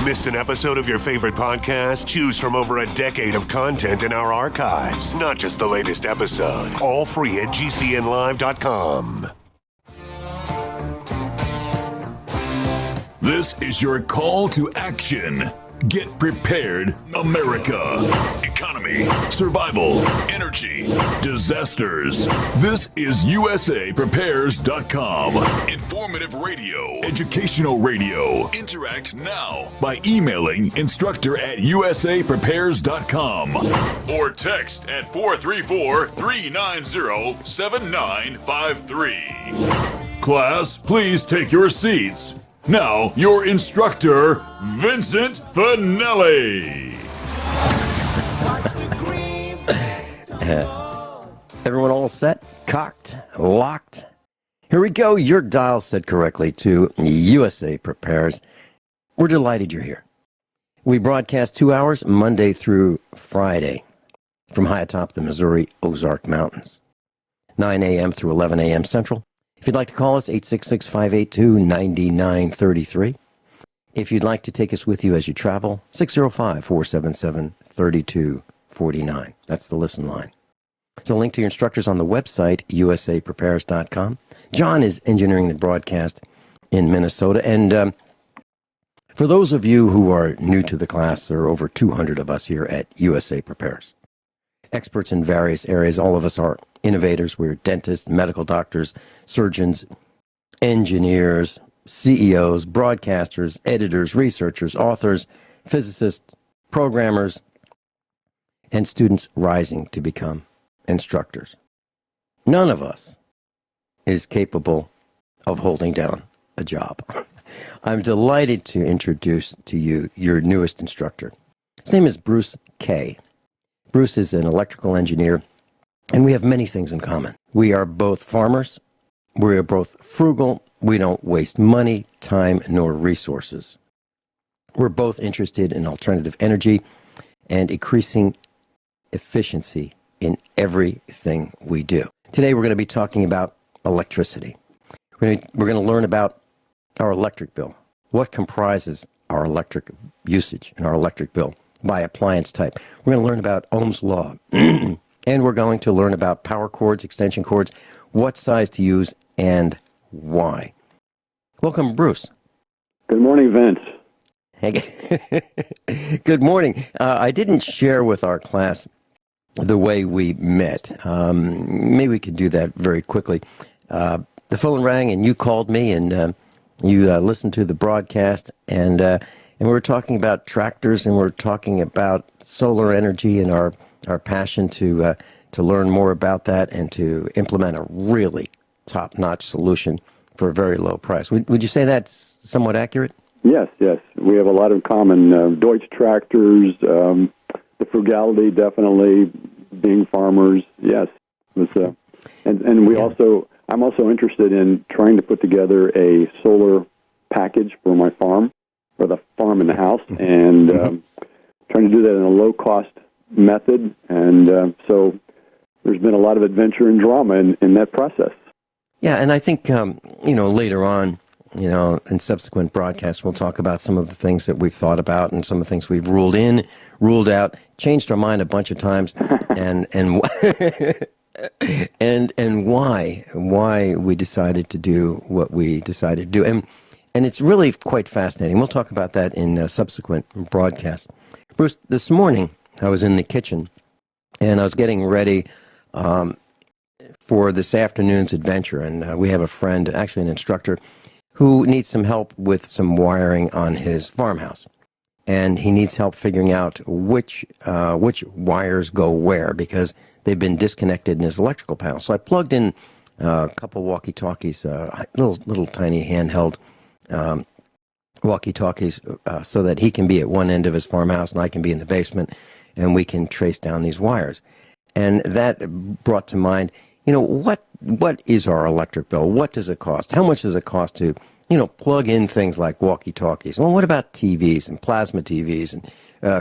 Missed an episode of your favorite podcast? Choose from over a decade of content in our archives, not just the latest episode. All free at gcnlive.com. This is your call to action. Get prepared, America. Economy, survival, energy, disasters. This is USAPrepares.com. Informative radio, educational radio. Interact now by emailing instructor@USAPrepares.com or text at 434-390-7953. Class, please take your seats. Now, your instructor, Vincent Finelli. Everyone all set? Cocked? Locked? Here we go. Your dial set correctly to USA Prepares. We're delighted you're here. We broadcast 2 hours, Monday through Friday, from high atop the Missouri Ozark Mountains, 9 a.m. through 11 a.m. Central. If you'd like to call us, 866-582-9933. If you'd like to take us with you as you travel, 605-477-3249. That's the listen line. There's a link to your instructors on the website, usaprepares.com. John is engineering the broadcast in Minnesota. And for those of you who are new to the class, there are over 200 of us here at USA Prepares. Experts in various areas. All of us are innovators. We're dentists, medical doctors, surgeons, engineers, CEOs, broadcasters, editors, researchers, authors, physicists, programmers, and students rising to become instructors. None of us is capable of holding down a job. I'm delighted to introduce to you your newest instructor. His name is Bruce Kay. Bruce is an electrical engineer, and we have many things in common. We are both farmers. We are both frugal. We don't waste money, time, nor resources. We're both interested in alternative energy and increasing efficiency in everything we do. Today, we're going to be talking about electricity. We're going to learn about our electric bill, what comprises our electric usage and our electric bill by appliance type. We're going to learn about Ohm's law, and we're going to learn about power cords, extension cords, what size to use, and why. Welcome, Bruce. Good morning, Vince. Hey, good morning. I didn't share with our class the way we met. Maybe we could do that very quickly. The phone rang, and you called me, and you listened to the broadcast, and we were talking about tractors, and we're talking about solar energy and our passion to learn more about that and to implement a really top-notch solution for a very low price. Would you say that's somewhat accurate? Yes. We have a lot in common. Deutsche tractors, the frugality, definitely, being farmers, yes. And we also, I'm also interested in trying to put together a solar package for my farm, for the farm and the house, and trying to do that in a low-cost method. And so there's been a lot of adventure and drama in that process. Yeah, and I think, later on, in subsequent broadcasts, we'll talk about some of the things that we've thought about and some of the things we've ruled in, ruled out, changed our mind a bunch of times, and why we decided to do what we decided to do. And it's really quite fascinating. We'll talk about that in subsequent broadcasts. Bruce, this morning I was in the kitchen, and I was getting ready for this afternoon's adventure. And we have a friend, actually an instructor, who needs some help with some wiring on his farmhouse. And he needs help figuring out which wires go where, because they've been disconnected in his electrical panel. So I plugged in a couple walkie-talkies, little tiny handheld walkie-talkies, so that he can be at one end of his farmhouse and I can be in the basement, and we can trace down these wires. And that brought to mind, what is our electric bill? What does it cost? How much does it cost to, plug in things like walkie-talkies? Well, what about TVs and plasma TVs, and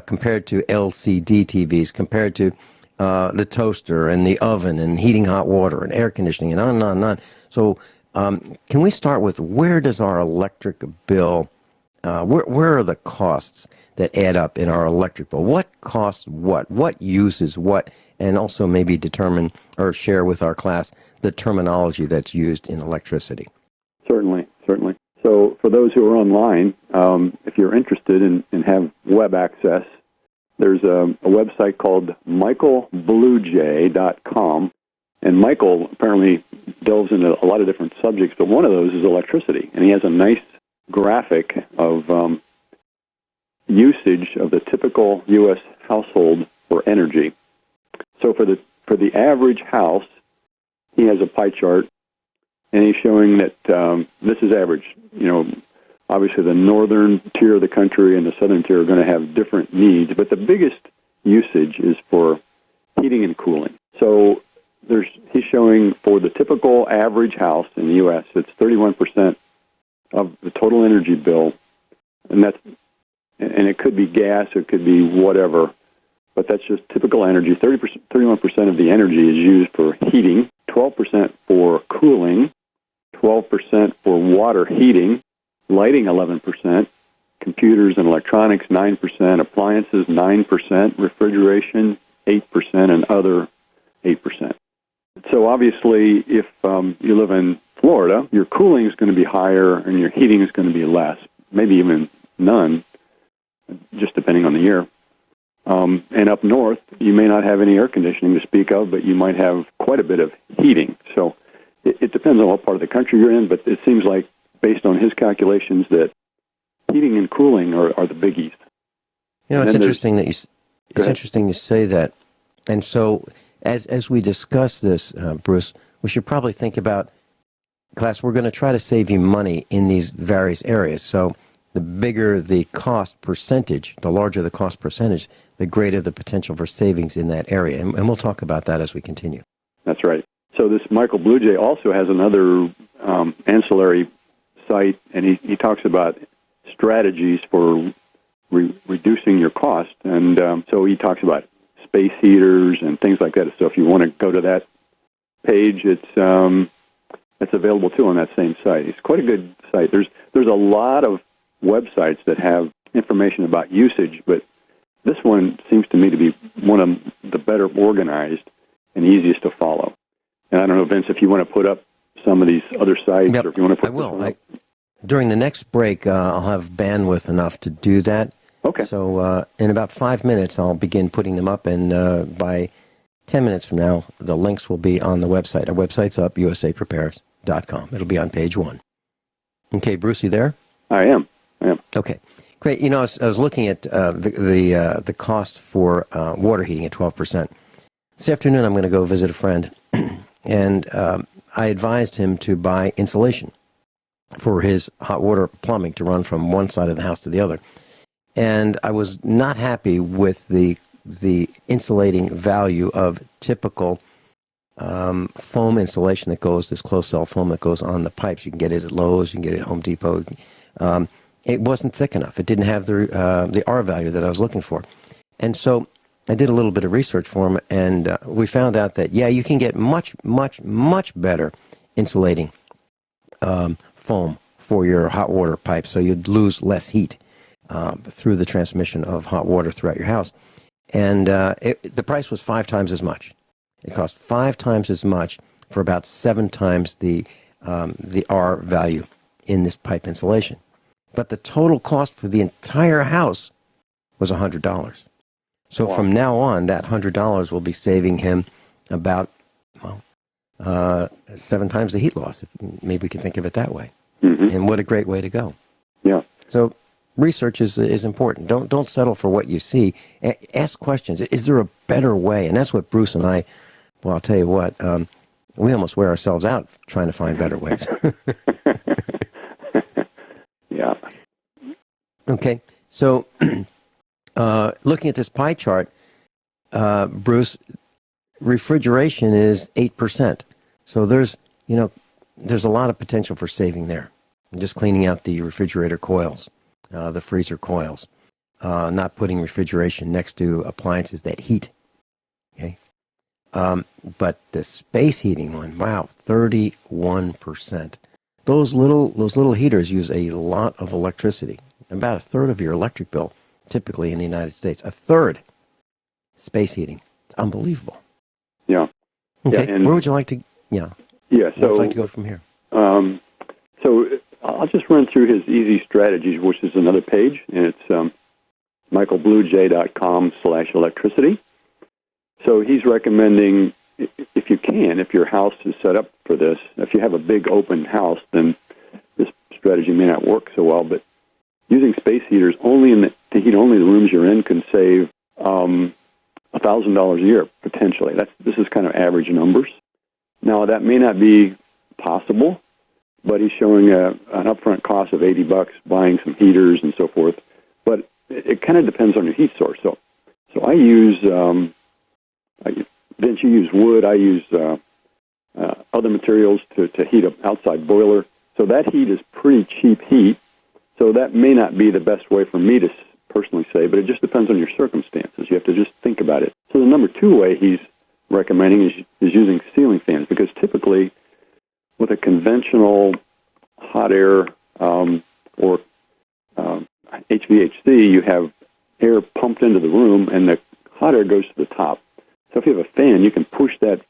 compared to LCD TVs, compared to the toaster and the oven and heating hot water and air conditioning and on and on and on. So can we start with, where does our electric bill where are the costs that add up in our electric bill? What costs what? What uses what? And also maybe determine or share with our class the terminology that's used in electricity. Certainly. So for those who are online, if you're interested and have web access, there's a website called michaelbluejay.com. And Michael apparently delves into a lot of different subjects, but one of those is electricity. And he has a nice graphic of usage of the typical U.S. household for energy. So for the average house, he has a pie chart, and he's showing that this is average. Obviously the northern tier of the country and the southern tier are going to have different needs, but the biggest usage is for heating and cooling. So he's showing for the typical average house in the U.S., it's 31% of the total energy bill, and it could be gas, it could be whatever, but that's just typical energy. 31% of the energy is used for heating, 12% for cooling, 12% for water heating, lighting 11%, computers and electronics 9%, appliances 9%, refrigeration 8%, and other 8%. So obviously, if you live in Florida, your cooling is going to be higher and your heating is going to be less, maybe even none, just depending on the year. And up north, you may not have any air conditioning to speak of, but you might have quite a bit of heating. So it depends on what part of the country you're in, but it seems like, based on his calculations, that heating and cooling are the biggies. It's interesting that you say that. And so as we discuss this, Bruce, we should probably think about, class, we're going to try to save you money in these various areas. So the bigger the cost percentage, the larger the cost percentage, the greater the potential for savings in that area. And we'll talk about that as we continue. That's right. So this Michael Bluejay also has another ancillary site, and he talks about strategies for reducing your cost. And so he talks about space heaters and things like that. So if you want to go to that page, it's available too on that same site. It's quite a good site. There's a lot of websites that have information about usage, but this one seems to me to be one of the better organized and easiest to follow. And I don't know, Vince, if you want to put up some of these other sites, Yep, or if you want to put I will. During the next break, I'll have bandwidth enough to do that. Okay. So in about 5 minutes, I'll begin putting them up, and by 10 minutes from now, the links will be on the website. Our website's up, usaprepares.com. It'll be on page 1. Okay, Bruce, you there? I am. Okay, great. I was looking at the cost for water heating at 12%. This afternoon, I'm going to go visit a friend, and I advised him to buy insulation for his hot water plumbing to run from one side of the house to the other. And I was not happy with the insulating value of typical foam insulation that goes, this closed-cell foam that goes on the pipes. You can get it at Lowe's, you can get it at Home Depot. It wasn't thick enough. It didn't have the R value that I was looking for. And so I did a little bit of research for him, and we found out that, you can get much, much, much better insulating foam for your hot water pipes, so you'd lose less heat through the transmission of hot water throughout your house. And the price was 5 times as much. It cost 5 times as much for about 7 times the R value in this pipe insulation. But the total cost for the entire house was $100. So from now on, that $100 will be saving him about 7 times the heat loss. Maybe we can think of it that way. Mm-hmm. And what a great way to go. Yeah. So research is important. Don't settle for what you see. Ask questions. Is there a better way? And that's what Bruce and I, well, I'll tell you what, we almost wear ourselves out trying to find better ways. Yeah. Okay. So looking at this pie chart, Bruce, refrigeration is 8%. So there's a lot of potential for saving there. Just cleaning out the refrigerator coils, the freezer coils, not putting refrigeration next to appliances that heat. Okay. But the space heating one, wow, 31%. Those little heaters use a lot of electricity. about a third of your electric bill, typically in the United States. A third. Space heating. It's unbelievable. Yeah. Okay. Yeah, and where would you like to? Yeah. Yeah. Where would you like to go from here? So I'll just run through his easy strategies, which is another page, and it's michaelbluej.com/electricity. So he's recommending, if you can, if your house is set up for this, if you have a big open house, then this strategy may not work so well, but using space heaters to heat only the rooms you're in can save $1,000 a year, potentially. This is kind of average numbers. Now, that may not be possible, but he's showing an upfront cost of $80 buying some heaters and so forth. But it kind of depends on your heat source. So I use, Vince, you use wood. I use other materials to heat an outside boiler. So that heat is pretty cheap heat. So that may not be the best way for me to personally say, but it just depends on your circumstances. You have to just think about it. So the number 2 way he's recommending is using ceiling fans, because typically with a conventional hot air or HVAC, you have air pumped into the room and the hot air goes to the top. So if you have a fan, you can push that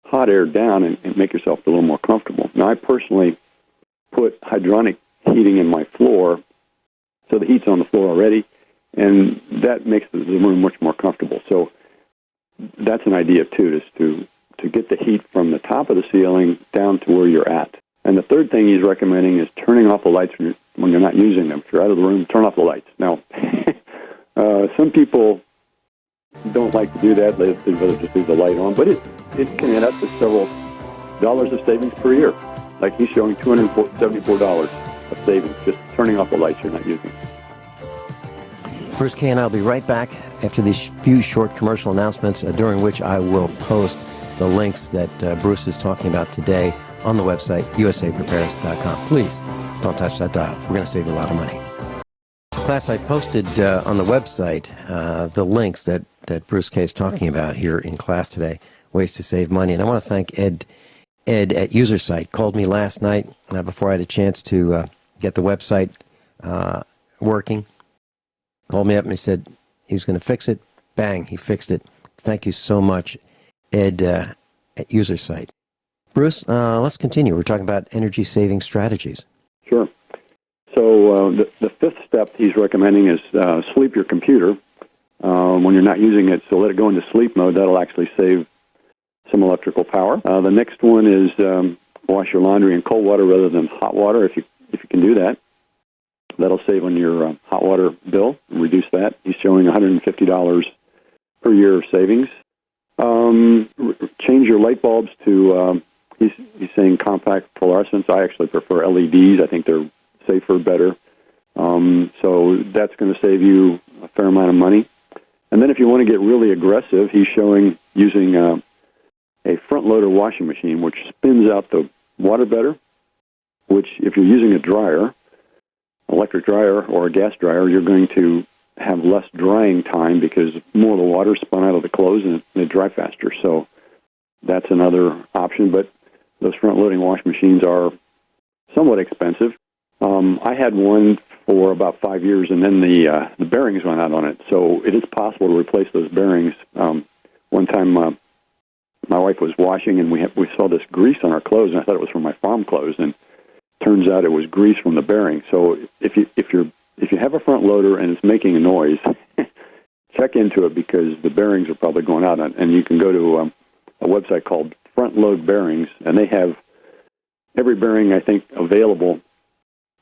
hot air down and make yourself a little more comfortable. Now, I personally put hydronic heating in my floor, so the heat's on the floor already, and that makes the room much more comfortable. So that's an idea, too, is to get the heat from the top of the ceiling down to where you're at. And the third thing he's recommending is turning off the lights when you're not using them. If you're out of the room, turn off the lights. Now, some people don't like to do that. They'd rather just leave the light on, but it can add up to several dollars of savings per year. Like he's showing $274 of savings just turning off the lights you're not using. Bruce Kay and I will be right back after these few short commercial announcements, during which I will post the links that Bruce is talking about today on the website, usapreparedness.com. Please don't touch that dial. We're going to save you a lot of money. Class, I posted on the website the links that Bruce Kay is talking about here in class today, ways to save money. And I want to thank Ed at UserSite. Called me last night before I had a chance to get the website working. Called me up and he said he was going to fix it. Bang, he fixed it. Thank you so much, Ed at UserSite. Bruce, let's continue. We're talking about energy-saving strategies. Sure. So the fifth step he's recommending is sleep your computer when you're not using it. So let it go into sleep mode. That'll actually save some electrical power. The next one is wash your laundry in cold water rather than hot water, if you can do that. That'll save on your hot water bill and reduce that. He's showing $150 per year of savings. Change your light bulbs to, he's saying compact fluorescence. I actually prefer LEDs. I think they're safer, better. So that's going to save you a fair amount of money. And then if you want to get really aggressive, he's showing using a front-loader washing machine, which spins out the water better, which if you're using a dryer, electric dryer or a gas dryer, you're going to have less drying time because more of the water spun out of the clothes and they dry faster. So that's another option. But those front-loading wash machines are somewhat expensive. I had one for about 5 years, and then the bearings went out on it. So it is possible to replace those bearings. One time, my wife was washing, and we saw this grease on our clothes, and I thought it was from my farm clothes, and turns out it was grease from the bearing. So if you have a front loader and it's making a noise, check into it because the bearings are probably going out. And you can go to a website called Front Load Bearings, and they have every bearing I think available.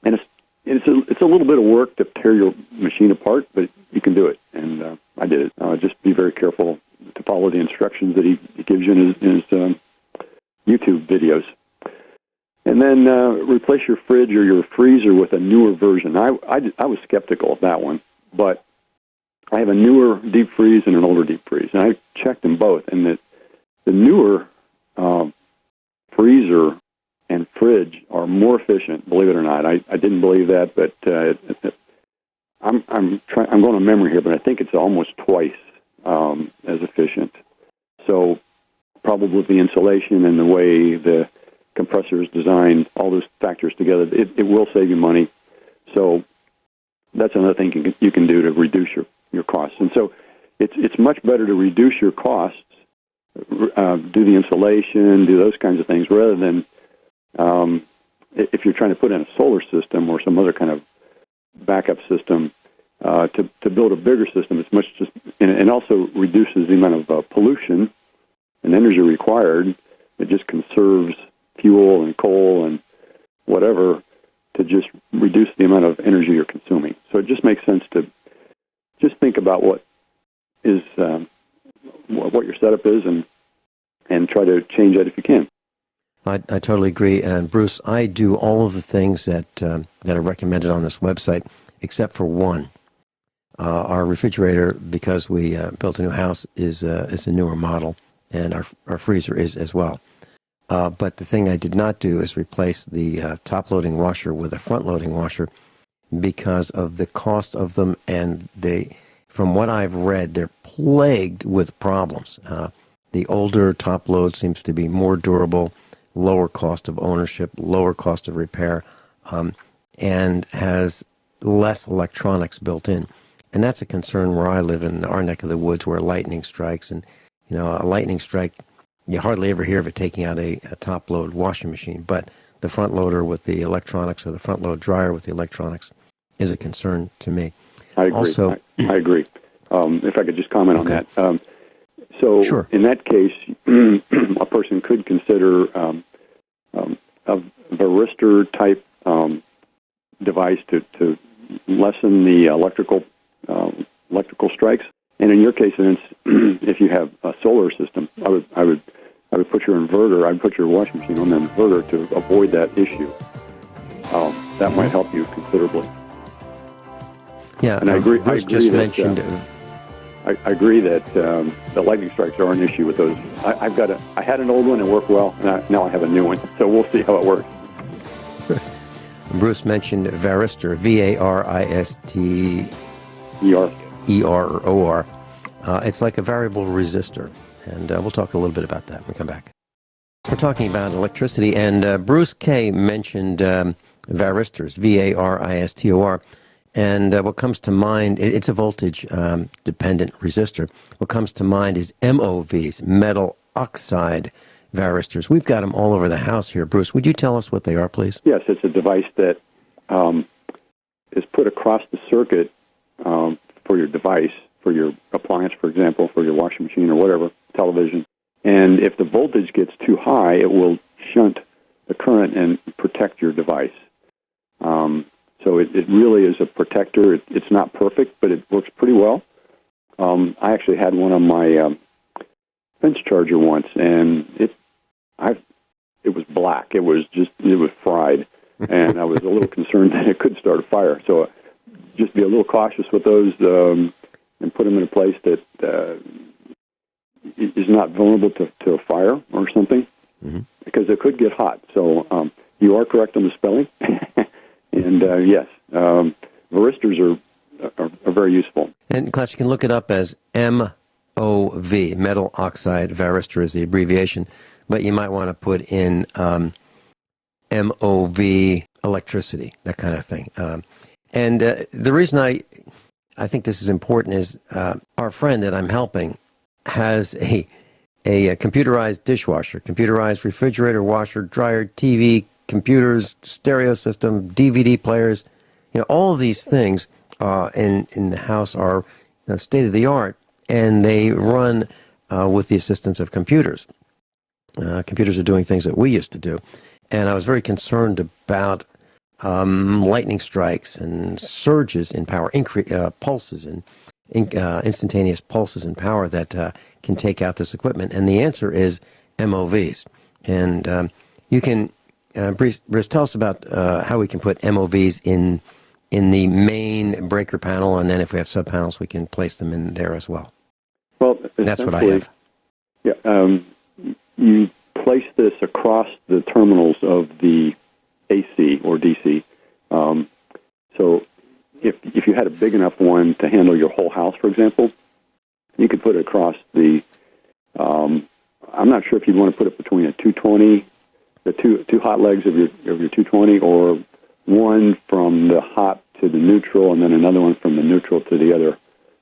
And it's a little bit of work to tear your machine apart, but you can do it. And I did it. Just be very careful to follow the instructions that he gives you in his YouTube videos. And then replace your fridge or your freezer with a newer version. I was skeptical of that one, but I have a newer deep freeze and an older deep freeze, and I checked them both. And the newer freezer and fridge are more efficient, believe it or not. I didn't believe that, but I'm going on memory here, but I think it's almost twice as efficient. So probably the insulation and the way the compressor is designed, all those factors together, it will save you money. So that's another thing you can do to reduce your costs. And so it's much better to reduce your costs, do the insulation, do those kinds of things, rather than if you're trying to put in a solar system or some other kind of backup system. To build a bigger system, it's much just, and also reduces the amount of pollution and energy required. It just conserves fuel and coal and whatever to just reduce the amount of energy you're consuming. So it just makes sense to just think about what is what your setup is and try to change that if you can. I totally agree. And Bruce, I do all of the things that are recommended on this website, except for one. Our refrigerator, because we built a new house, is a newer model, and our freezer is as well. But the thing I did not do is replace the top-loading washer with a front-loading washer because of the cost of them, and from what I've read, they're plagued with problems. The older top-load seems to be more durable, lower cost of ownership, lower cost of repair, and has less electronics built in. And that's a concern where I live in our neck of the woods where lightning strikes. And, a lightning strike, you hardly ever hear of it taking out a top-load washing machine. But the front loader with the electronics or the front-load dryer with the electronics is a concern to me. I agree. Also, I agree. If I could just comment on that. So sure. In that case, a person could consider a varistor-type device to lessen the electrical strikes. And in your case, if you have a solar system, I would put your inverter. I'd put your washing machine on the inverter to avoid that issue. That might help you considerably. Yeah, and I agree. Bruce I agree just that, mentioned. I agree that the lightning strikes are an issue with those. I had an old one and worked well. Now I have a new one, so we'll see how it works. Bruce mentioned varistor, VARISTER or OR. It's like a variable resistor, and we'll talk a little bit about that when we come back. We're talking about electricity, and Bruce K. mentioned varistors, VARISTOR, and what comes to mind, it's a voltage-dependent resistor. What comes to mind is MOVs, metal oxide varistors. We've got them all over the house here. Bruce, would you tell us what they are, please? Yes, it's a device that is put across the circuit for your device, for your appliance, for example, for your washing machine or whatever, television. And if the voltage gets too high, it will shunt the current and protect your device. So it really is a protector. It's not perfect, but it works pretty well. I actually had one on my fence charger once, and it was black. It was fried, and I was a little concerned that it could start a fire. So just be a little cautious with those and put them in a place that is not vulnerable to a fire or something, because it could get hot. So you are correct on the spelling. And yes, varistors are very useful. And class, you can look it up as MOV, metal oxide varistor is the abbreviation, but you might want to put in MOV electricity, that kind of thing. And the reason I think this is important is our friend that I'm helping has a computerized dishwasher, computerized refrigerator, washer, dryer, TV, computers, stereo system, DVD players. All of these things in the house are state of the art, and they run with the assistance of computers. Computers are doing things that we used to do, and I was very concerned about lightning strikes and surges in power, pulses and instantaneous pulses in power that can take out this equipment. And the answer is MOVs. And you can, Bruce, tell us about how we can put MOVs in the main breaker panel, and then if we have sub-panels, we can place them in there as well. Well, that's what I have. Yeah, you place this across the terminals of the AC or DC. So if you had a big enough one to handle your whole house, for example, you could put it across the, I'm not sure if you'd want to put it between a 220, the two hot legs of your 220, or one from the hot to the neutral, and then another one from the neutral to the other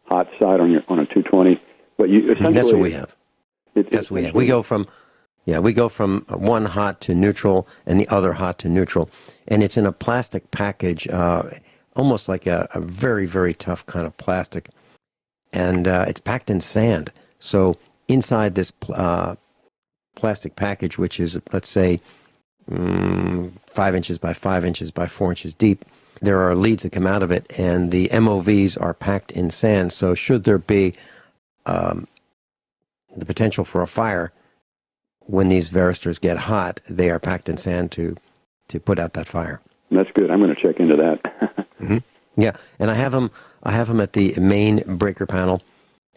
hot side on a 220. But you essentially, that's what we have. That's what we have. We go from one hot to neutral and the other hot to neutral, and it's in a plastic package, almost like a very, very tough kind of plastic, and it's packed in sand. So inside this plastic package, which is, let's say, 5 inches by 5 inches by 4 inches deep, there are leads that come out of it, and the MOVs are packed in sand. So should there be the potential for a fire, when these varistors get hot, they are packed in sand to put out that fire. That's good. I'm going to check into that. Mm-hmm. Yeah, and I have them at the main breaker panel,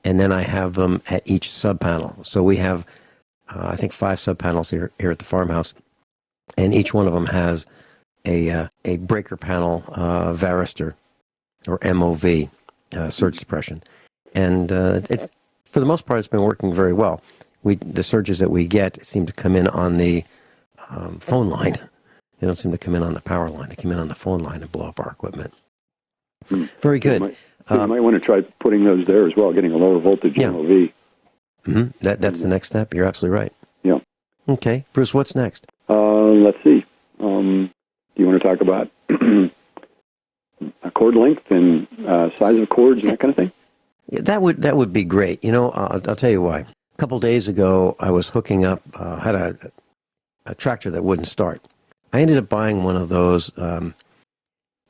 and then I have them at each sub panel. So we have, I think, 5 sub panels here at the farmhouse, and each one of them has a breaker panel varistor, or MOV, surge suppression, and it, for the most part, it's been working very well. The surges that we get seem to come in on the phone line. They don't seem to come in on the power line. They come in on the phone line and blow up our equipment. Very good. You might want to try putting those there as well, getting a lower voltage MOV. Mm-hmm. That's the next step. You're absolutely right. Yeah. Okay. Bruce, what's next? Let's see. Do you want to talk about cord length and size of cords and that kind of thing? Yeah, that would be great. You know, I'll tell you why. A couple days ago, I was hooking up, had a tractor that wouldn't start. I ended up buying one of those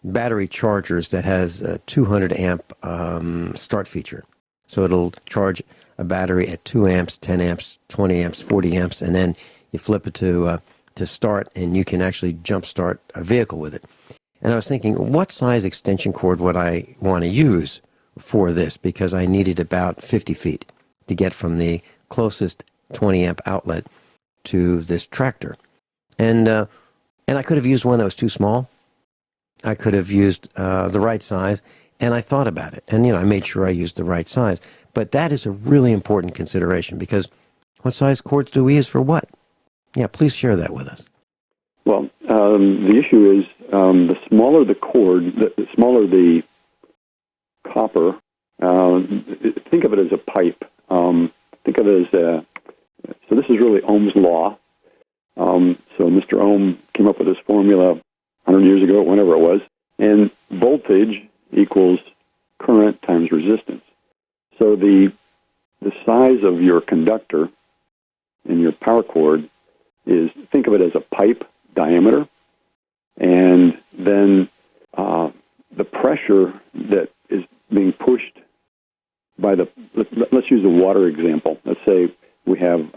battery chargers that has a 200 amp start feature. So it'll charge a battery at 2 amps, 10 amps, 20 amps, 40 amps, and then you flip it to start, and you can actually jump start a vehicle with it. And I was thinking, what size extension cord would I want to use for this? Because I needed about 50 feet to get from the closest 20 amp outlet to this tractor. And I could have used one that was too small. I could have used the right size, and I thought about it. And, I made sure I used the right size. But that is a really important consideration, because what size cords do we use for what? Yeah, please share that with us. Well, the issue is the smaller the cord, the smaller the copper. Think of it as a pipe. Think of it as so this is really Ohm's law. So Mr. Ohm came up with this formula 100 years ago, whenever it was, and voltage equals current times resistance. So the size of your conductor in your power cord is, think of it as a pipe diameter, and then the pressure that is being pushed by let's use a water example. Let's say we have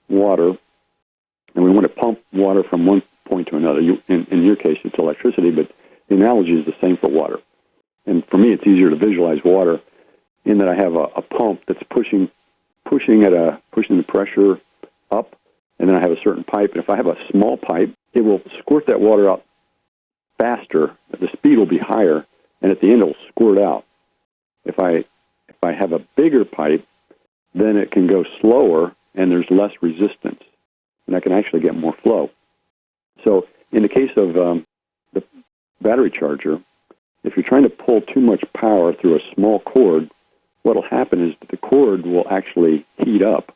water, and we want to pump water from one point to another. In your case, it's electricity, but the analogy is the same for water. And for me, it's easier to visualize water in that I have a pump that's pushing the pressure up, and then I have a certain pipe. And if I have a small pipe, it will squirt that water out faster. The speed will be higher, and at the end, it will squirt out. If I have a bigger pipe, then it can go slower, and there's less resistance, and I can actually get more flow. So in the case of the battery charger, if you're trying to pull too much power through a small cord, what will happen is that the cord will actually heat up,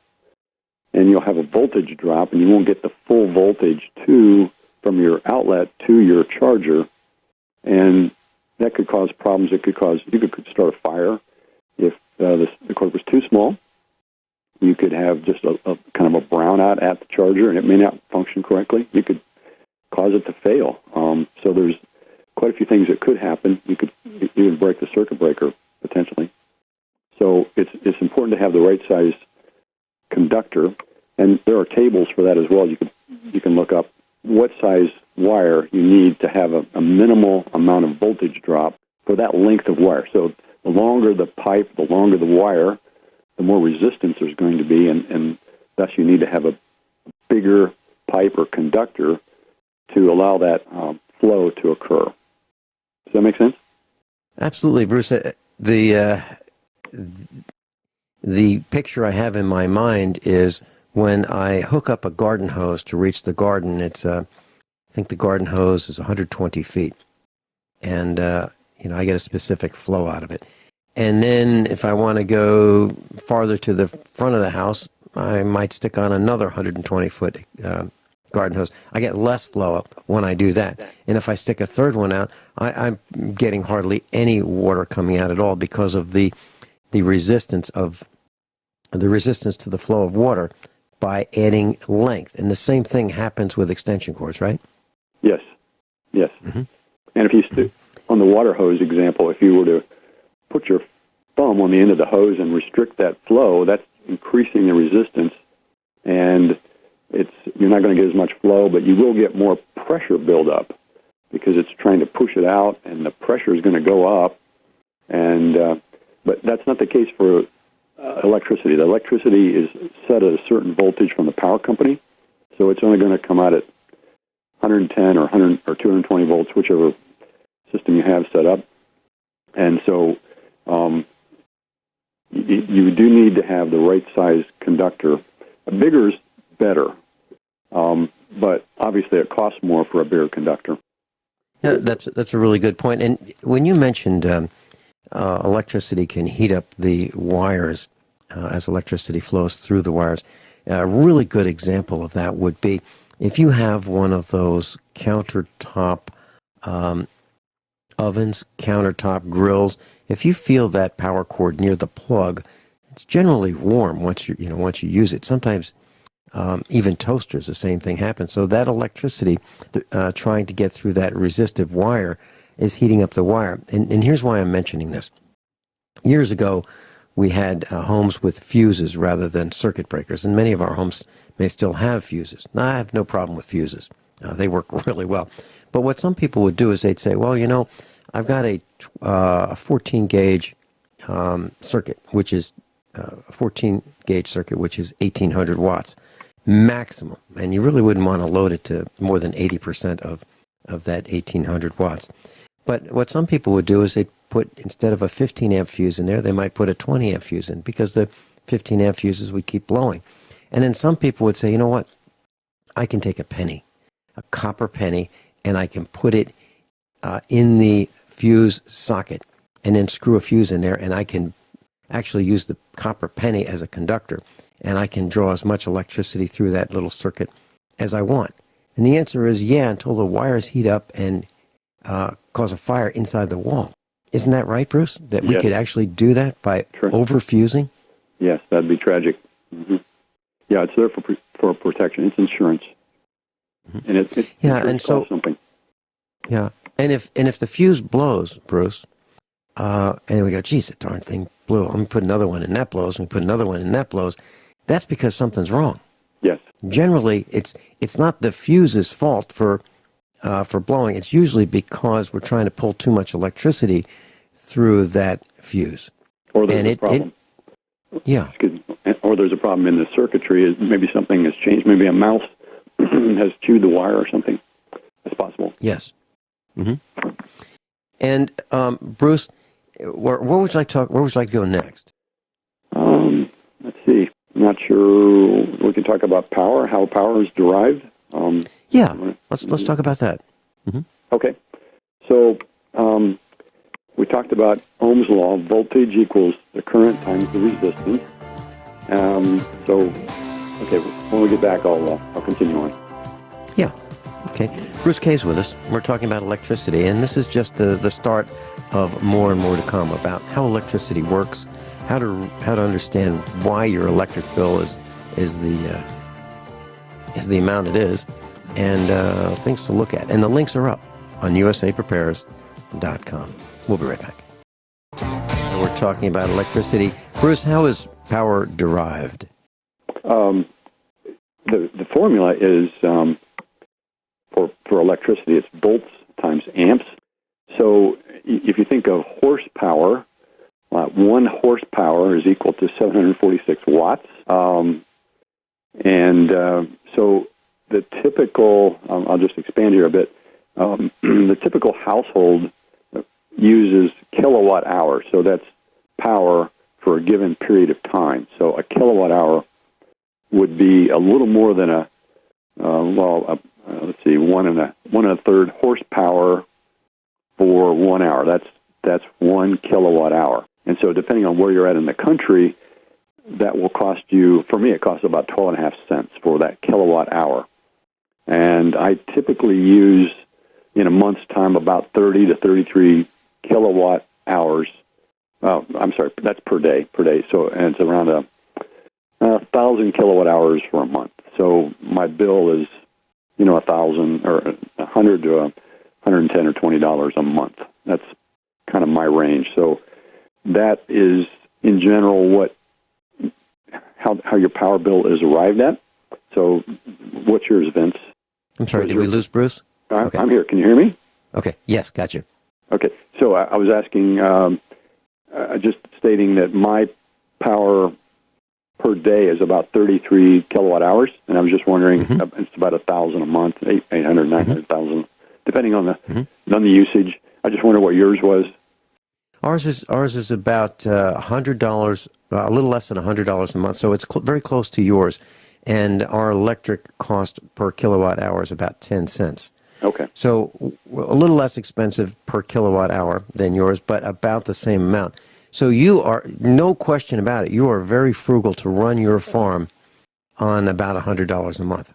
and you'll have a voltage drop, and you won't get the full voltage from your outlet to your charger, and that could cause problems. You could start a fire if the cord was too small. You could have just a kind of a brownout at the charger, and it may not function correctly. You could cause it to fail. So there's quite a few things that could happen. You could even break the circuit breaker potentially. So it's important to have the right size conductor, and there are tables for that as well. You can look up what size wire you need to have a minimal amount of voltage drop for that length of wire. So the longer the pipe, the longer the wire, the more resistance there's going to be, and thus you need to have a bigger pipe or conductor to allow that flow to occur. Does that make sense? Absolutely, Bruce. The picture I have in my mind is when I hook up a garden hose to reach the garden. It's I think the garden hose is 120 feet, and I get a specific flow out of it. And then if I want to go farther to the front of the house, I might stick on another 120-foot garden hose. I get less flow up when I do that. And if I stick a third one out, I'm getting hardly any water coming out at all because of the resistance to the flow of water by adding length. And the same thing happens with extension cords, right? Yes. Mm-hmm. And if you on the water hose example, if you were to put your thumb on the end of the hose and restrict that flow, that's increasing the resistance, and you're not going to get as much flow, but you will get more pressure buildup because it's trying to push it out, and the pressure is going to go up. And but that's not the case for electricity. The electricity is set at a certain voltage from the power company, so it's only going to come out at 110 or 100 or 220 volts, whichever system you have set up. And so you do need to have the right size conductor. A bigger is better, but obviously it costs more for a bigger conductor. Yeah, that's a really good point. And when you mentioned electricity can heat up the wires as electricity flows through the wires, a really good example of that would be if you have one of those countertop ovens, countertop grills. If you feel that power cord near the plug, it's generally warm once you use it. Sometimes even toasters, the same thing happens. So that electricity trying to get through that resistive wire is heating up the wire. And here's why I'm mentioning this. Years ago, we had homes with fuses rather than circuit breakers, and many of our homes may still have fuses. Now, I have no problem with fuses. They work really well. But what some people would do is they'd say, well, I've got a 14-gauge circuit, which is a 14-gauge circuit, which is 1,800 watts maximum. And you really wouldn't want to load it to more than 80% of that 1,800 watts. But what some people would do is they'd put, instead of a 15-amp fuse in there, they might put a 20-amp fuse in because the 15-amp fuses would keep blowing. And then some people would say, you know what, I can take a penny, a copper penny, and I can put it in the fuse socket and then screw a fuse in there, and I can actually use the copper penny as a conductor, and I can draw as much electricity through that little circuit as I want. And the answer is yeah, until the wires heat up and cause a fire inside the wall. Isn't that right, Bruce? That we could actually do that by over-fusing? Yes, that'd be tragic. Mm-hmm. Yeah, it's there for protection. It's insurance. Mm-hmm. And it and so something. Yeah, and if the fuse blows, Bruce, and we go, geez, the darn thing blew. I'm going to put another one in that blows. I'm going to put another one in that blows. That's because something's wrong. Yes. Generally, it's not the fuse's fault for blowing. It's usually because we're trying to pull too much electricity through that fuse. Or there's a problem. Or there's a problem in the circuitry. Maybe something has changed. Maybe a mouse has chewed the wire or something. That's possible. Yes. Mm-hmm. And Bruce, where would you like to go next? Let's see. I'm not sure. We can talk about power, how power is derived. Let's talk about that. Mm-hmm. Okay. So we talked about Ohm's law. Voltage equals the current times the resistance. When we get back, I'll continue on. Yeah. Okay. Bruce Kay's with us. We're talking about electricity, and this is just the start of more and more to come about how electricity works, how to understand why your electric bill is the amount it is, and things to look at. And the links are up on usaprepares.com. We'll be right back. And we're talking about electricity. Bruce, how is power derived? The formula is for electricity, it's volts times amps. So if you think of horsepower, 1 horsepower is equal to 746 watts. So the typical, I'll just expand here a bit, the typical household uses kilowatt hours. So that's power for a given period of time. So a kilowatt hour would be a little more than let's see, one and a third horsepower for 1 hour. That's 1 kilowatt hour. And so depending on where you're at in the country, that will cost you, for me, it costs about 12.5 cents for that kilowatt hour. And I typically use, in a month's time, about 30 to 33 kilowatt hours. Oh, I'm sorry, that's per day. So, and it's around 1,000 kilowatt hours for a month. So my bill is, 1,000 or 100 to 110 or $20 a month. That's kind of my range. So that is, in general, how your power bill is arrived at. So what's yours, Vince? I'm sorry, did we lose Bruce? Okay. I'm here. Can you hear me? Okay. Yes, got you. Okay. So I was asking, just stating that my power per day is about 33 kilowatt hours, and I was just wondering, it's about 1,000 a month, 800, 900,000, depending on the usage. I just wonder what yours was. Ours is about $100, a little less than $100 a month, so it's very close to yours. And our electric cost per kilowatt hour is about 10 cents. Okay. So a little less expensive per kilowatt hour than yours, but about the same amount. So you are, no question about it, you are very frugal to run your farm on about $100 a month.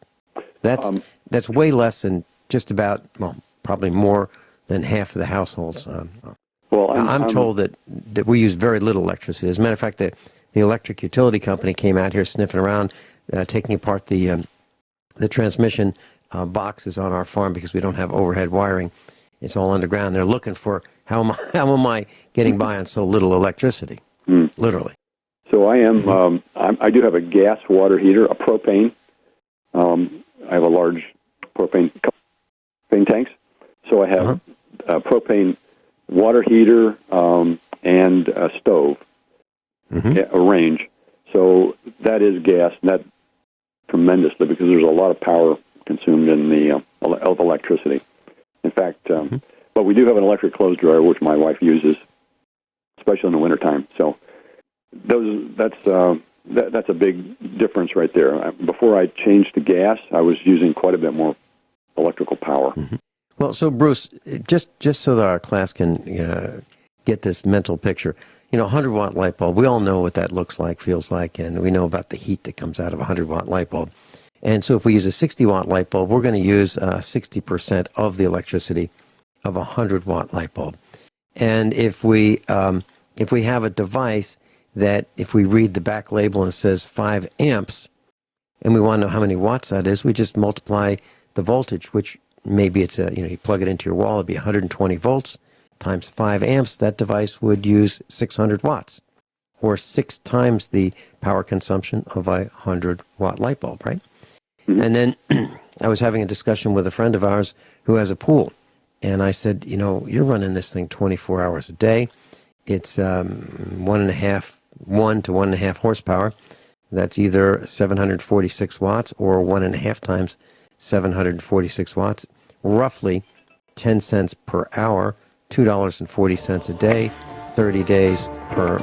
That's way less than just about, well, probably more than half of the households. Well, I'm told that we use very little electricity. As a matter of fact, the electric utility company came out here sniffing around, taking apart the transmission boxes on our farm because we don't have overhead wiring. It's all underground. They're looking for how am I getting by on so little electricity? Literally. So I am. I do have a gas water heater, a propane. I have a large propane tanks. So I have a propane water heater and a stove, a range. So that is gas, and that tremendously because there's a lot of power consumed in the of electricity. In fact, but we do have an electric clothes dryer, which my wife uses, especially in the wintertime. So that's a big difference right there. Before I changed to gas, I was using quite a bit more electrical power. Well, so Bruce, just so that our class can get this mental picture, 100-watt light bulb, we all know what that looks like, feels like, and we know about the heat that comes out of a 100-watt light bulb. And so if we use a 60-watt light bulb, we're going to use 60% of the electricity of a 100-watt light bulb. And if we have a device that, if we read the back label and it says 5 amps, and we want to know how many watts that is, we just multiply the voltage, which maybe it's you plug it into your wall, it'd be 120 volts times 5 amps. That device would use 600 watts, or 6 times the power consumption of a 100-watt light bulb, right? And then I was having a discussion with a friend of ours who has a pool, and I said, you're running this thing 24 hours a day. It's 1 to 1.5 horsepower. That's either 746 watts or 1.5 times 746 watts, roughly 10 cents per hour, $2.40 a day, 30 days per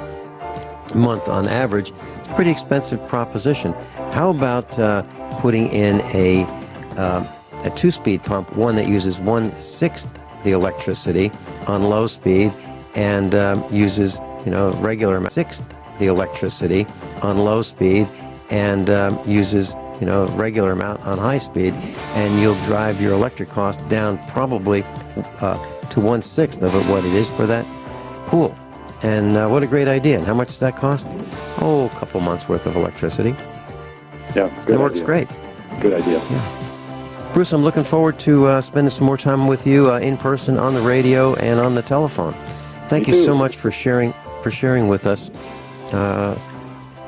month on average. It's a pretty expensive proposition. How about putting in a 2-speed pump, one that uses 1/6 the electricity on low speed and uses regular 1/6 the electricity on low speed and uses regular amount on high speed, and you'll drive your electric cost down probably to 1/6 of what it is for that pool. And what a great idea. And how much does that cost? Oh, a couple months worth of electricity. Yeah, good It works great. Good idea. Yeah. Bruce, I'm looking forward to spending some more time with you in person, on the radio, and on the telephone. Thank you so much for sharing with us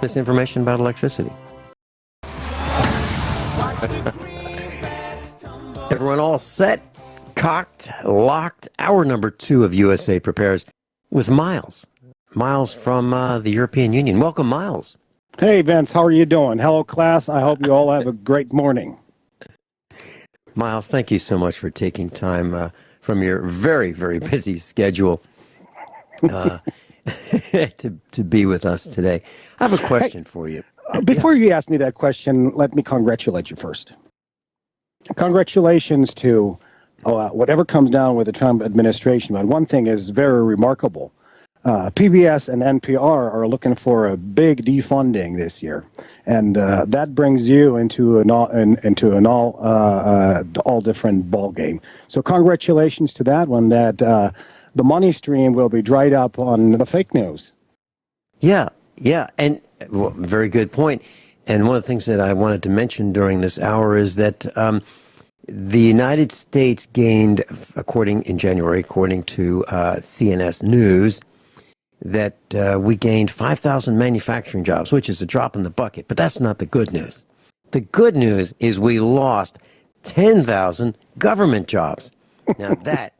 this information about electricity. Everyone all set, cocked, locked. Hour number 2 of USA Prepares with Miles. Miles from the European Union. Welcome, Miles. Hey, Vince. How are you doing? Hello, class. I hope you all have a great morning. Miles, thank you so much for taking time from your very, very busy schedule to be with us today. I have a question for you. Before you ask me that question, let me congratulate you first. Congratulations to whatever comes down with the Trump administration. But one thing is very remarkable. PBS and NPR are looking for a big defunding this year, and that brings you into an all different ball game. So congratulations to that one. That the money stream will be dried up on the fake news. Yeah, and well, very good point. And one of the things that I wanted to mention during this hour is that the United States gained, in January, according to CNS News, that we gained 5,000 manufacturing jobs, which is a drop in the bucket. But that's not the good news. The good news is we lost 10,000 government jobs. Now that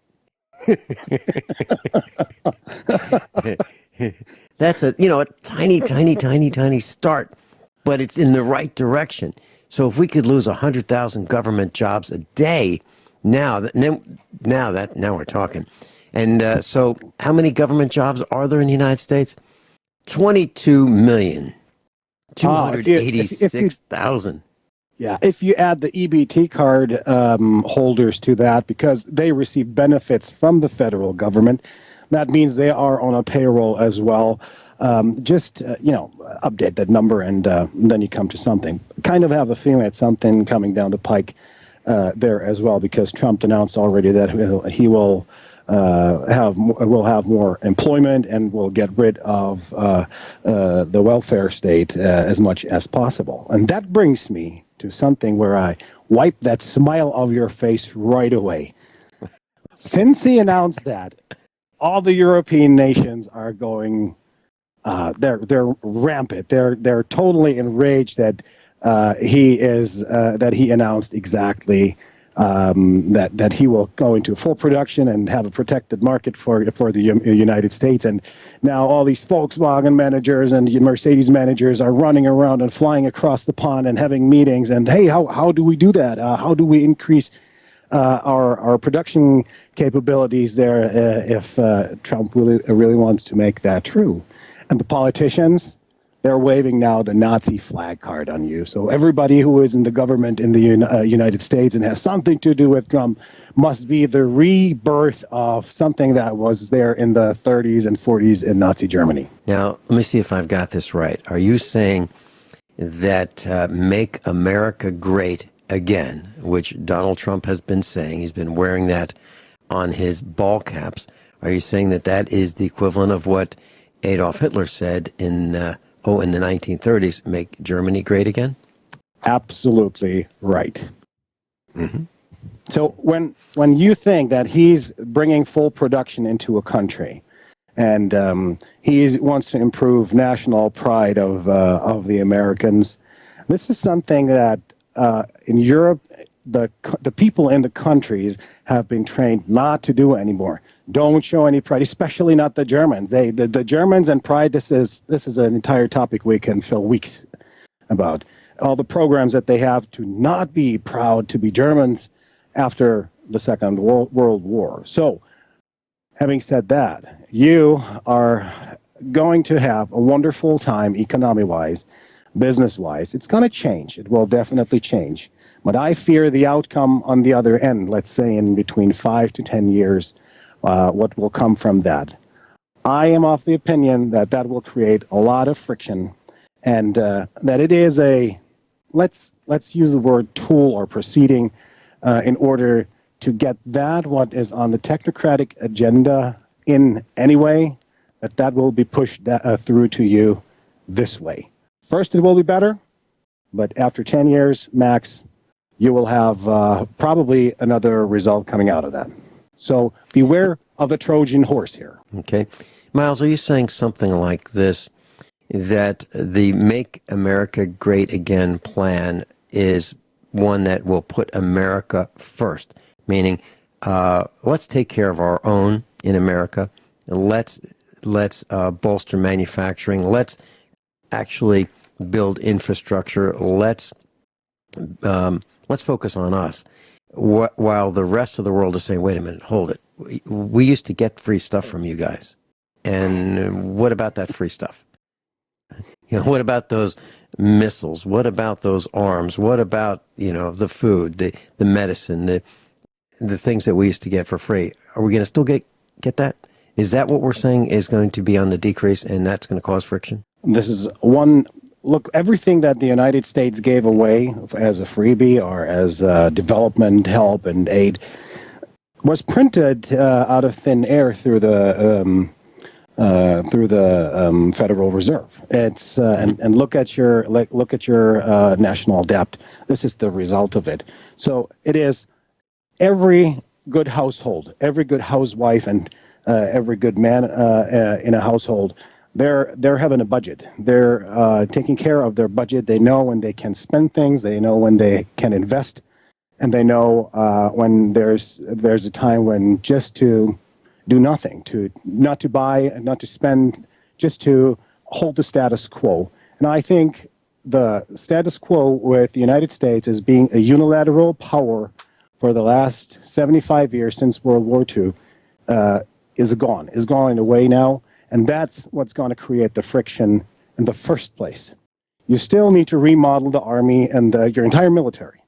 that's a tiny start, but it's in the right direction. So if we could lose 100,000 government jobs a day, now we're talking. And so how many government jobs are there in the United States? 22,286,000. Yeah, if you add the EBT card holders to that, because they receive benefits from the federal government, that means they are on a payroll as well. Update that number, and then you come to something. Kind of have a feeling it's something coming down the pike there as well, because Trump announced already that he will have more employment and will get rid of the welfare state as much as possible. And that brings me to something where I wipe that smile off your face right away. Since he announced that, all the European nations are going. They're rampant. They're totally enraged that he announced exactly that he will go into full production and have a protected market for the United States. And now all these Volkswagen managers and Mercedes managers are running around and flying across the pond and having meetings. And hey, how do we do that? How do we increase our production capabilities there if Trump really wants to make that true? And the politicians, they're waving now the Nazi flag card on you. So everybody who is in the government in the United States and has something to do with Trump must be the rebirth of something that was there in the 30s and 40s in Nazi Germany. Now, let me see if I've got this right. Are you saying that Make America Great Again, which Donald Trump has been saying, he's been wearing that on his ball caps, are you saying that that is the equivalent of what Adolf Hitler said in the 1930s, make Germany great again? Absolutely right. Mm-hmm. So when you think that he's bringing full production into a country, and he wants to improve national pride of the Americans, this is something that in Europe, the people in the countries have been trained not to do anymore. Don't show any pride, especially not the Germans. The Germans and pride. This is an entire topic we can fill weeks about. All the programs that they have to not be proud to be Germans after the Second World War. So, having said that, you are going to have a wonderful time economy-wise, business-wise. It's going to change. It will definitely change. But I fear the outcome on the other end, let's say in between 5 to 10 years, what will come from that. I am of the opinion that that will create a lot of friction, and that it is a, let's use the word tool or proceeding in order to get what is on the technocratic agenda in any way, that will be pushed through to you this way. First, it will be better, but after 10 years max, you will have probably another result coming out of that. So beware of the Trojan horse here. Okay. Miles, are you saying something like this, that the Make America Great Again plan is one that will put America first, meaning let's take care of our own in America, let's bolster manufacturing, let's actually build infrastructure, let's focus on us, while the rest of the world is saying, wait a minute, hold it. We used to get free stuff from you guys. And what about that free stuff? What about those missiles? What about those arms? What about, the food, the medicine? the things that we used to get for free, are we going to still get that? Is that what we're saying is going to be on the decrease, and that's going to cause friction? This is one look. Everything that the United States gave away as a freebie or as development help and aid was printed out of thin air through the Federal Reserve. It's and look at your national debt. This is the result of it. So it is every good household, every good housewife, and every good man in a household. They're having a budget. They're taking care of their budget. They know when they can spend things. They know when they can invest, and they know when there's a time when just to do nothing, to not to buy, not to spend, just to hold the status quo. And I think the status quo with the United States as being a unilateral power for the last 75 years since World War II is going away now. And that's what's going to create the friction in the first place. You still need to remodel the Army and your entire military.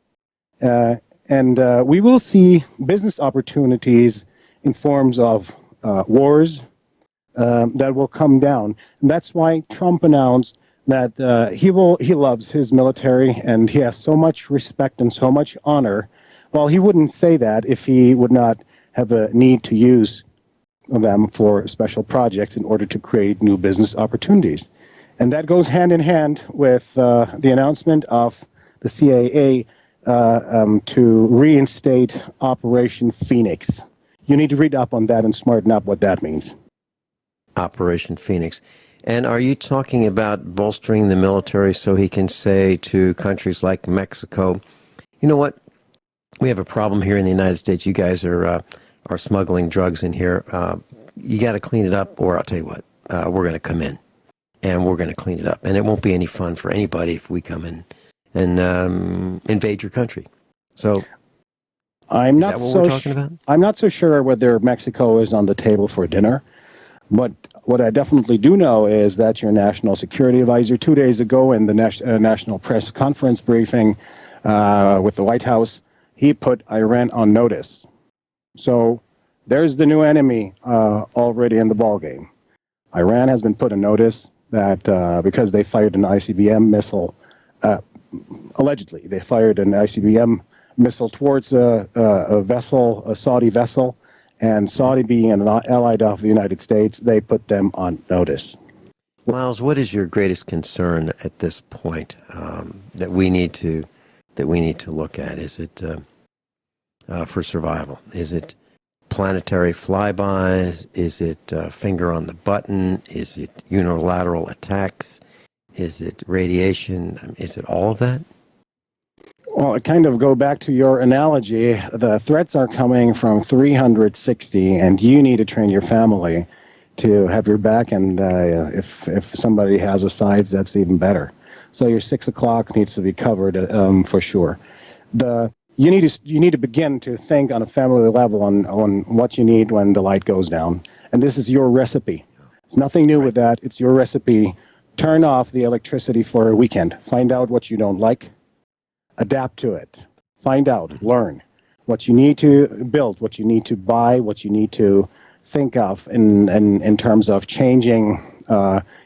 And we will see business opportunities in forms of wars that will come down. And that's why Trump announced that he loves his military and he has so much respect and so much honor. Well, he wouldn't say that if he would not have a need to use them for special projects in order to create new business opportunities. And that goes hand in hand with the announcement of the CAA to reinstate Operation Phoenix. You need to read up on that and smarten up what that means. Operation Phoenix. And are you talking about bolstering the military so he can say to countries like Mexico, you know what, we have a problem here in the United States. You guys are smuggling drugs in here. You got to clean it up, or I'll tell you what, we're going to come in and we're going to clean it up. And it won't be any fun for anybody if we come in and invade your country. So I'm is not that what so we're talking about? I'm not so sure whether Mexico is on the table for dinner, but what I definitely do know is that your national security advisor 2 days ago in the national press conference briefing with the White House, he put Iran on notice. So there's the new enemy already in the ballgame. Iran has been put on notice that because they fired an ICBM missile, allegedly, they fired an ICBM missile towards a vessel, a Saudi vessel, and Saudi being an allied of the United States, they put them on notice. Miles, what is your greatest concern at this point that we need to look at? Is it for survival? Is it planetary flybys? Is it finger on the button? Is it unilateral attacks? Is it radiation? Is it all of that? Well, I kind of go back to your analogy. The threats are coming from 360, and you need to train your family to have your back. And if somebody has a sides, that's even better. So your 6 o'clock needs to be covered for sure. You need to begin to think on a family level on what you need when the light goes down, and this is your recipe. It's nothing new with that. It's your recipe. Turn off the electricity for a weekend. Find out what you don't like. Adapt to it. Find out, learn what you need to build, what you need to buy, what you need to think of in terms of changing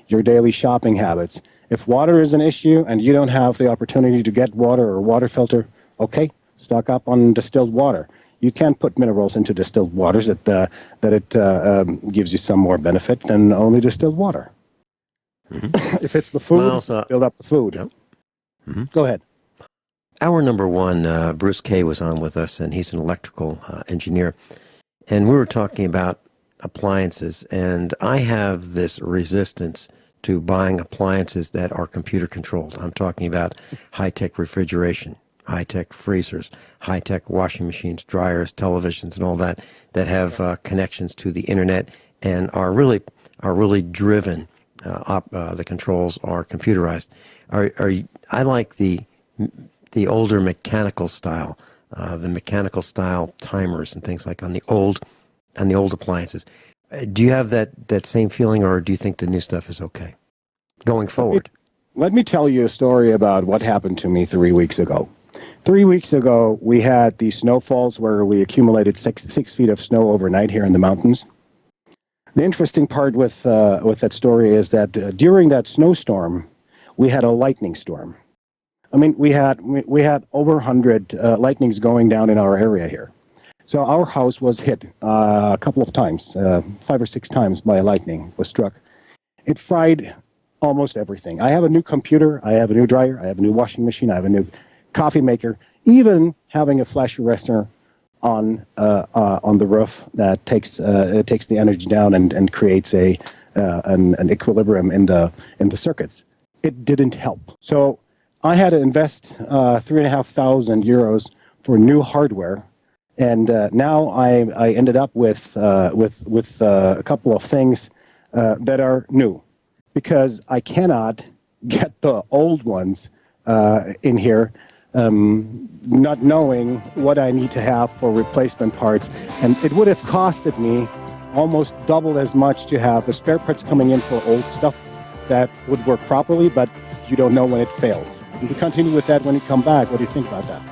your daily shopping habits. If water is an issue and you don't have the opportunity to get water or water filter, okay, stock up on distilled water. You can't put minerals into distilled waters that it gives you some more benefit than only distilled water. Mm-hmm. If it's the food, build up the food. Yep. Mm-hmm. Go ahead. Hour number one, Bruce Kay was on with us, and he's an electrical engineer. And we were talking about appliances, and I have this resistance to buying appliances that are computer controlled. I'm talking about high-tech refrigeration, high-tech freezers, high-tech washing machines, dryers, televisions, and all that have connections to the internet and are really driven. The controls are computerized. I like the older mechanical style, the mechanical style timers and things like on the old appliances. Do you have that same feeling, or do you think the new stuff is okay going forward? Let me tell you a story about what happened to me 3 weeks ago. 3 weeks ago, we had these snowfalls where we accumulated 6 feet of snow overnight here in the mountains. The interesting part with that story is that during that snowstorm, we had a lightning storm. I mean, we had over 100 lightnings going down in our area here. So our house was hit a couple of times, 5 or 6 times by lightning was struck. It fried almost everything. I have a new computer, I have a new dryer, I have a new washing machine, I have a new coffee maker, even having a flash arrestor on the roof that takes the energy down and creates an equilibrium in the circuits. It didn't help. So I had to invest €3,500 for new hardware, and now I ended up with a couple of things that are new, because I cannot get the old ones in here, not knowing what I need to have for replacement parts. And it would have costed me almost double as much to have the spare parts coming in for old stuff that would work properly, but you don't know when it fails. And to continue with that when you come back, what do you think about that?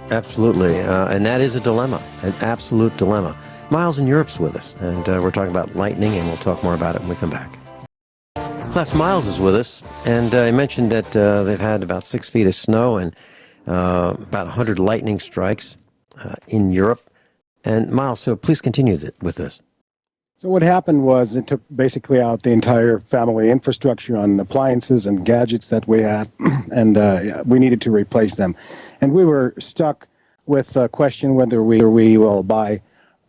Absolutely, and that is a dilemma, an absolute dilemma. Miles in Europe's with us, and we're talking about lightning, and we'll talk more about it when we come back. Class Miles is with us, and I mentioned that they've had about 6 feet of snow and about 100 lightning strikes in Europe. And Miles, so please continue with this. So what happened was it took basically out the entire family infrastructure on appliances and gadgets that we had, and we needed to replace them. And we were stuck with a question whether we will buy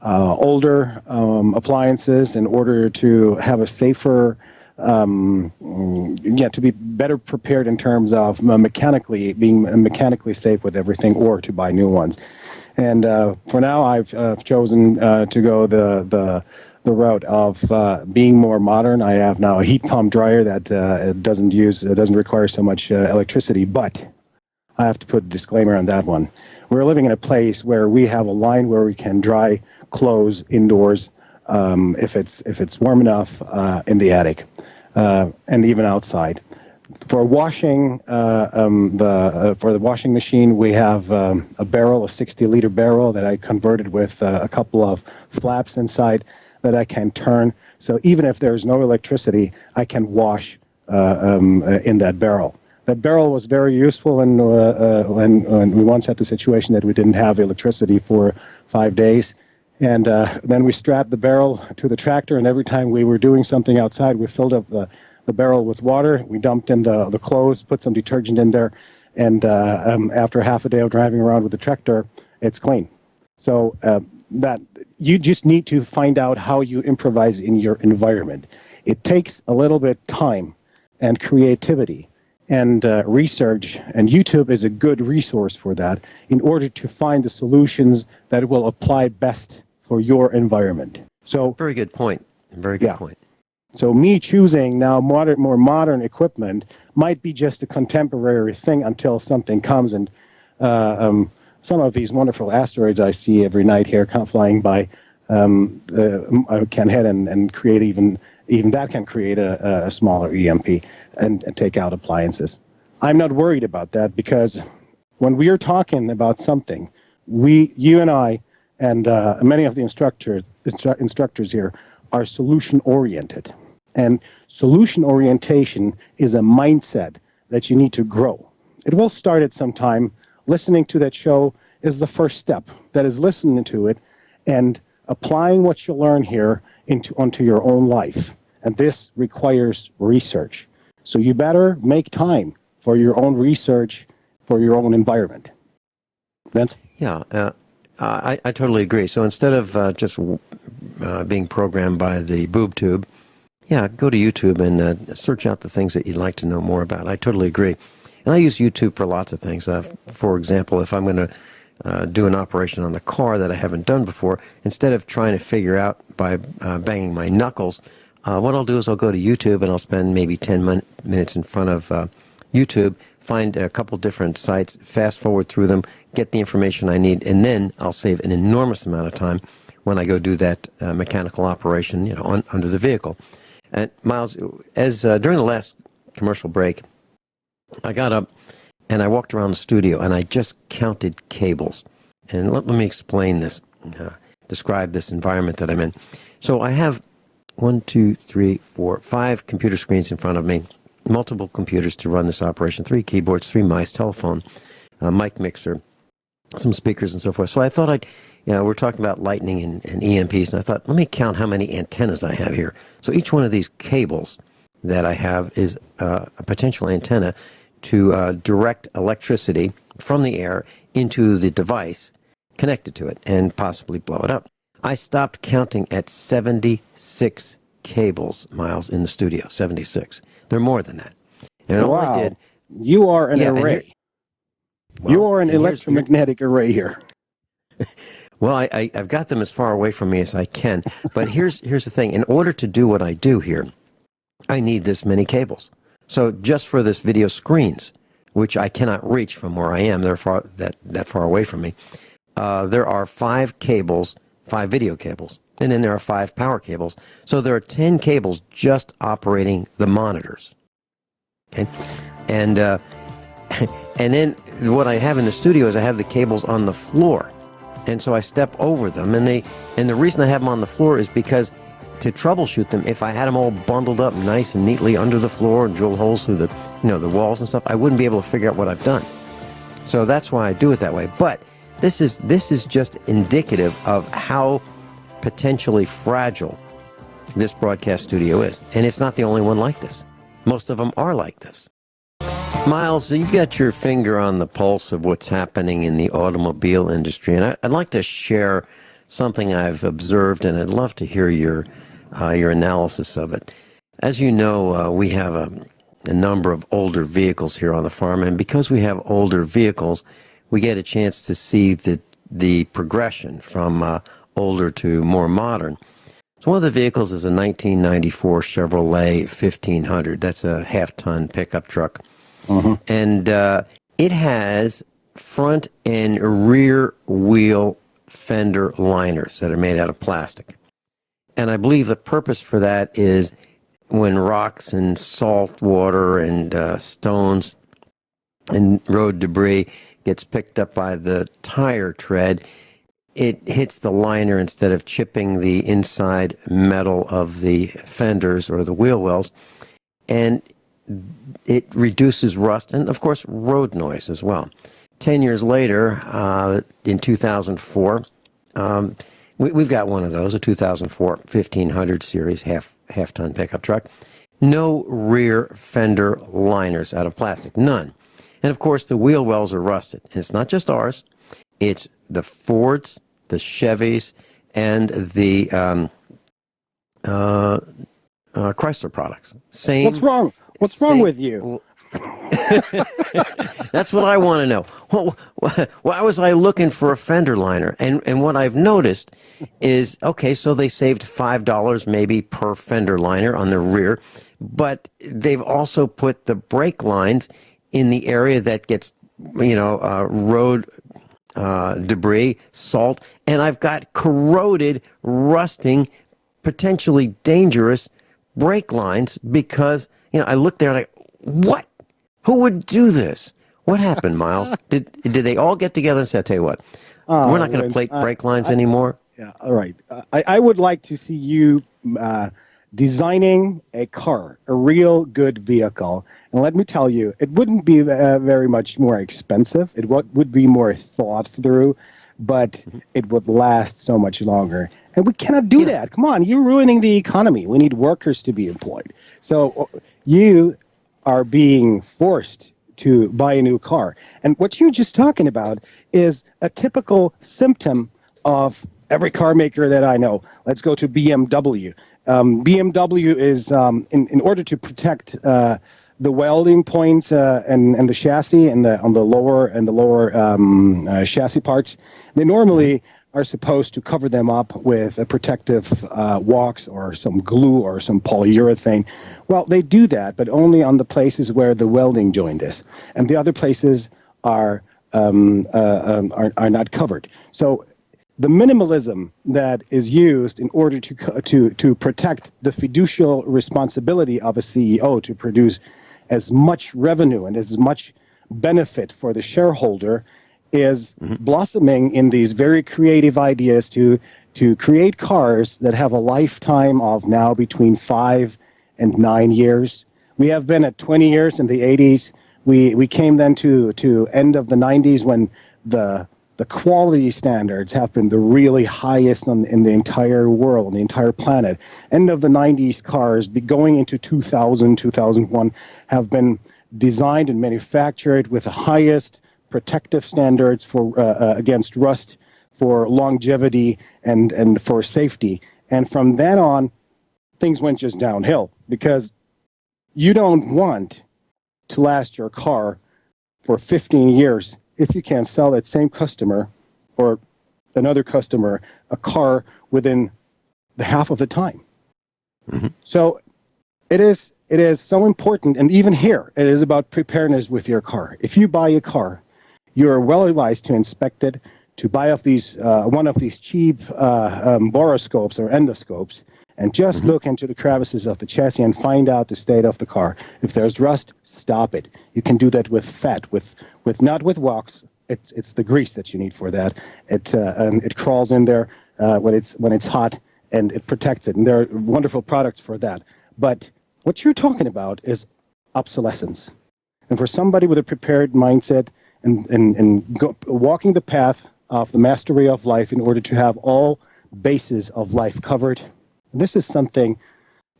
older appliances in order to have a safer, to be better prepared in terms of being mechanically safe with everything, or to buy new ones. And for now, I've chosen to go the route of being more modern. I have now a heat pump dryer that doesn't require so much electricity, but I have to put a disclaimer on that one. We're living in a place where we have a line where we can dry clothes indoors if it's warm enough in the attic, and even outside. For washing, for the washing machine, we have a barrel, a 60-liter barrel that I converted with a couple of flaps inside that I can turn. So even if there's no electricity, I can wash in that barrel. That barrel was very useful when we once had the situation that we didn't have electricity for 5 days. And then we strapped the barrel to the tractor, and every time we were doing something outside, we filled up the barrel with water. We dumped in the clothes, put some detergent in there, and after half a day of driving around with the tractor, it's clean. So that you just need to find out how you improvise in your environment. It takes a little bit time and creativity and research, and YouTube is a good resource for that in order to find the solutions that will apply best for your environment. So very good point. Very good point. So me choosing now more modern equipment might be just a contemporary thing until something comes. And some of these wonderful asteroids I see every night here flying by I can head and create even that can create a smaller EMP and take out appliances. I'm not worried about that, because when we are talking about something, you and I and many of the instructors here are solution-oriented. And solution orientation is a mindset that you need to grow. It will start at some time. Listening to that show is the first step. That is listening to it and applying what you learn here onto your own life. And this requires research. So you better make time for your own research, for your own environment. Vince? Yeah, I totally agree. So instead of just being programmed by the boob tube, go to YouTube and search out the things that you'd like to know more about. I totally agree. And I use YouTube for lots of things. For example, if I'm going to do an operation on the car that I haven't done before, instead of trying to figure out by banging my knuckles, what I'll do is I'll go to YouTube and I'll spend maybe 10 minutes in front of YouTube, find a couple different sites, fast forward through them, get the information I need, and then I'll save an enormous amount of time when I go do that mechanical operation, under the vehicle. And Miles, as during the last commercial break, I got up and I walked around the studio, and I just counted cables. And let me explain this, describe this environment that I'm in. So I have 5 computer screens in front of me, multiple computers to run this operation, 3 keyboards, 3 mice, telephone, mic mixer, some speakers and so forth. So I thought we're talking about lightning and EMPs, and I thought, let me count how many antennas I have here. So each one of these cables that I have is a potential antenna to direct electricity from the air into the device connected to it and possibly blow it up. I stopped counting at 76 cables, Miles, in the studio. 76. There are more than that. And all I did... You are an array. You are an electromagnetic array here. Well, I've got them as far away from me as I can. But here's the thing. In order to do what I do here, I need this many cables. So just for this video screens, which I cannot reach from where I am, they're that far away from me, there are 5 cables, 5 video cables, and then there are 5 power cables. So there are 10 cables just operating the monitors. Okay? And then what I have in the studio is I have the cables on the floor. And so I step over them, and the reason I have them on the floor is because to troubleshoot them, if I had them all bundled up nice and neatly under the floor and drill holes through the walls and stuff, I wouldn't be able to figure out what I've done. So that's why I do it that way. But this is just indicative of how potentially fragile this broadcast studio is. And it's not the only one like this. Most of them are like this. Miles, you've got your finger on the pulse of what's happening in the automobile industry, and I'd like to share something I've observed, and I'd love to hear your analysis of it. As you know, we have a number of older vehicles here on the farm, and because we have older vehicles, we get a chance to see the progression from older to more modern. So one of the vehicles is a 1994 Chevrolet 1500. That's a half-ton pickup truck. Uh-huh. And it has front and rear wheel fender liners that are made out of plastic. And I believe the purpose for that is when rocks and salt water and stones and road debris gets picked up by the tire tread, it hits the liner instead of chipping the inside metal of the fenders or the wheel wells. And it reduces rust and, of course, road noise as well. 10 years later, in 2004, we've got one of those, a 2004 1500 series half-ton pickup truck. No rear fender liners out of plastic, none. And, of course, the wheel wells are rusted. And it's not just ours. It's the Fords, the Chevys, and the Chrysler products. Same. What's wrong? What's wrong with you? That's what I want to know. Why was I looking for a fender liner? And what I've noticed is, okay, so they saved $5 maybe per fender liner on the rear, but they've also put the brake lines in the area that gets, road debris, salt, and I've got corroded, rusting, potentially dangerous brake lines because, I looked there and what? Who would do this? What happened, Miles? Did they all get together and say, I'll tell you what, we're not going to plate brake lines anymore? Yeah, all right. I would like to see you designing a car, a real good vehicle. And let me tell you, it wouldn't be very much more expensive. It would be more thought through, but it would last so much longer. And we cannot do that. Come on, you're ruining the economy. We need workers to be employed. So you are being forced to buy a new car. And what you're just talking about is a typical symptom of every car maker that I know. Let's go to BMW. BMW is, in order to protect the welding points and the chassis and on the lower chassis parts, they normally are supposed to cover them up with a protective wax or some glue or some polyurethane. Well, they do that, but only on the places where the welding joint is, and the other places are not covered. So the minimalism that is used in order to protect the fiducial responsibility of a CEO to produce as much revenue and as much benefit for the shareholder is blossoming in these very creative ideas to create cars that have a lifetime of now between 5 and 9 years. We have been at 20 years in the 80s. We came then to end of the 90s when the quality standards have been the really highest in the entire world, the entire planet. End of the 90s cars, going into 2000, 2001, have been designed and manufactured with the highest protective standards for against rust, for longevity, and for safety. And from then on, things went just downhill, because you don't want to last your car for 15 years if you can't sell that same customer or another customer a car within the half of the time. So it is so important, and even here, it is about preparedness with your car. If you buy a car, you are well advised to inspect it, to buy off these one of these cheap boroscopes or endoscopes, and just look into the crevices of the chassis and find out the state of the car. If there's rust, stop it. You can do that with fat, with not with wax. It's the grease that you need for that. It crawls in there when it's hot, and it protects it. And there are wonderful products for that. But what you're talking about is obsolescence. And for somebody with a prepared mindset and walking the path of the mastery of life in order to have all bases of life covered, this is something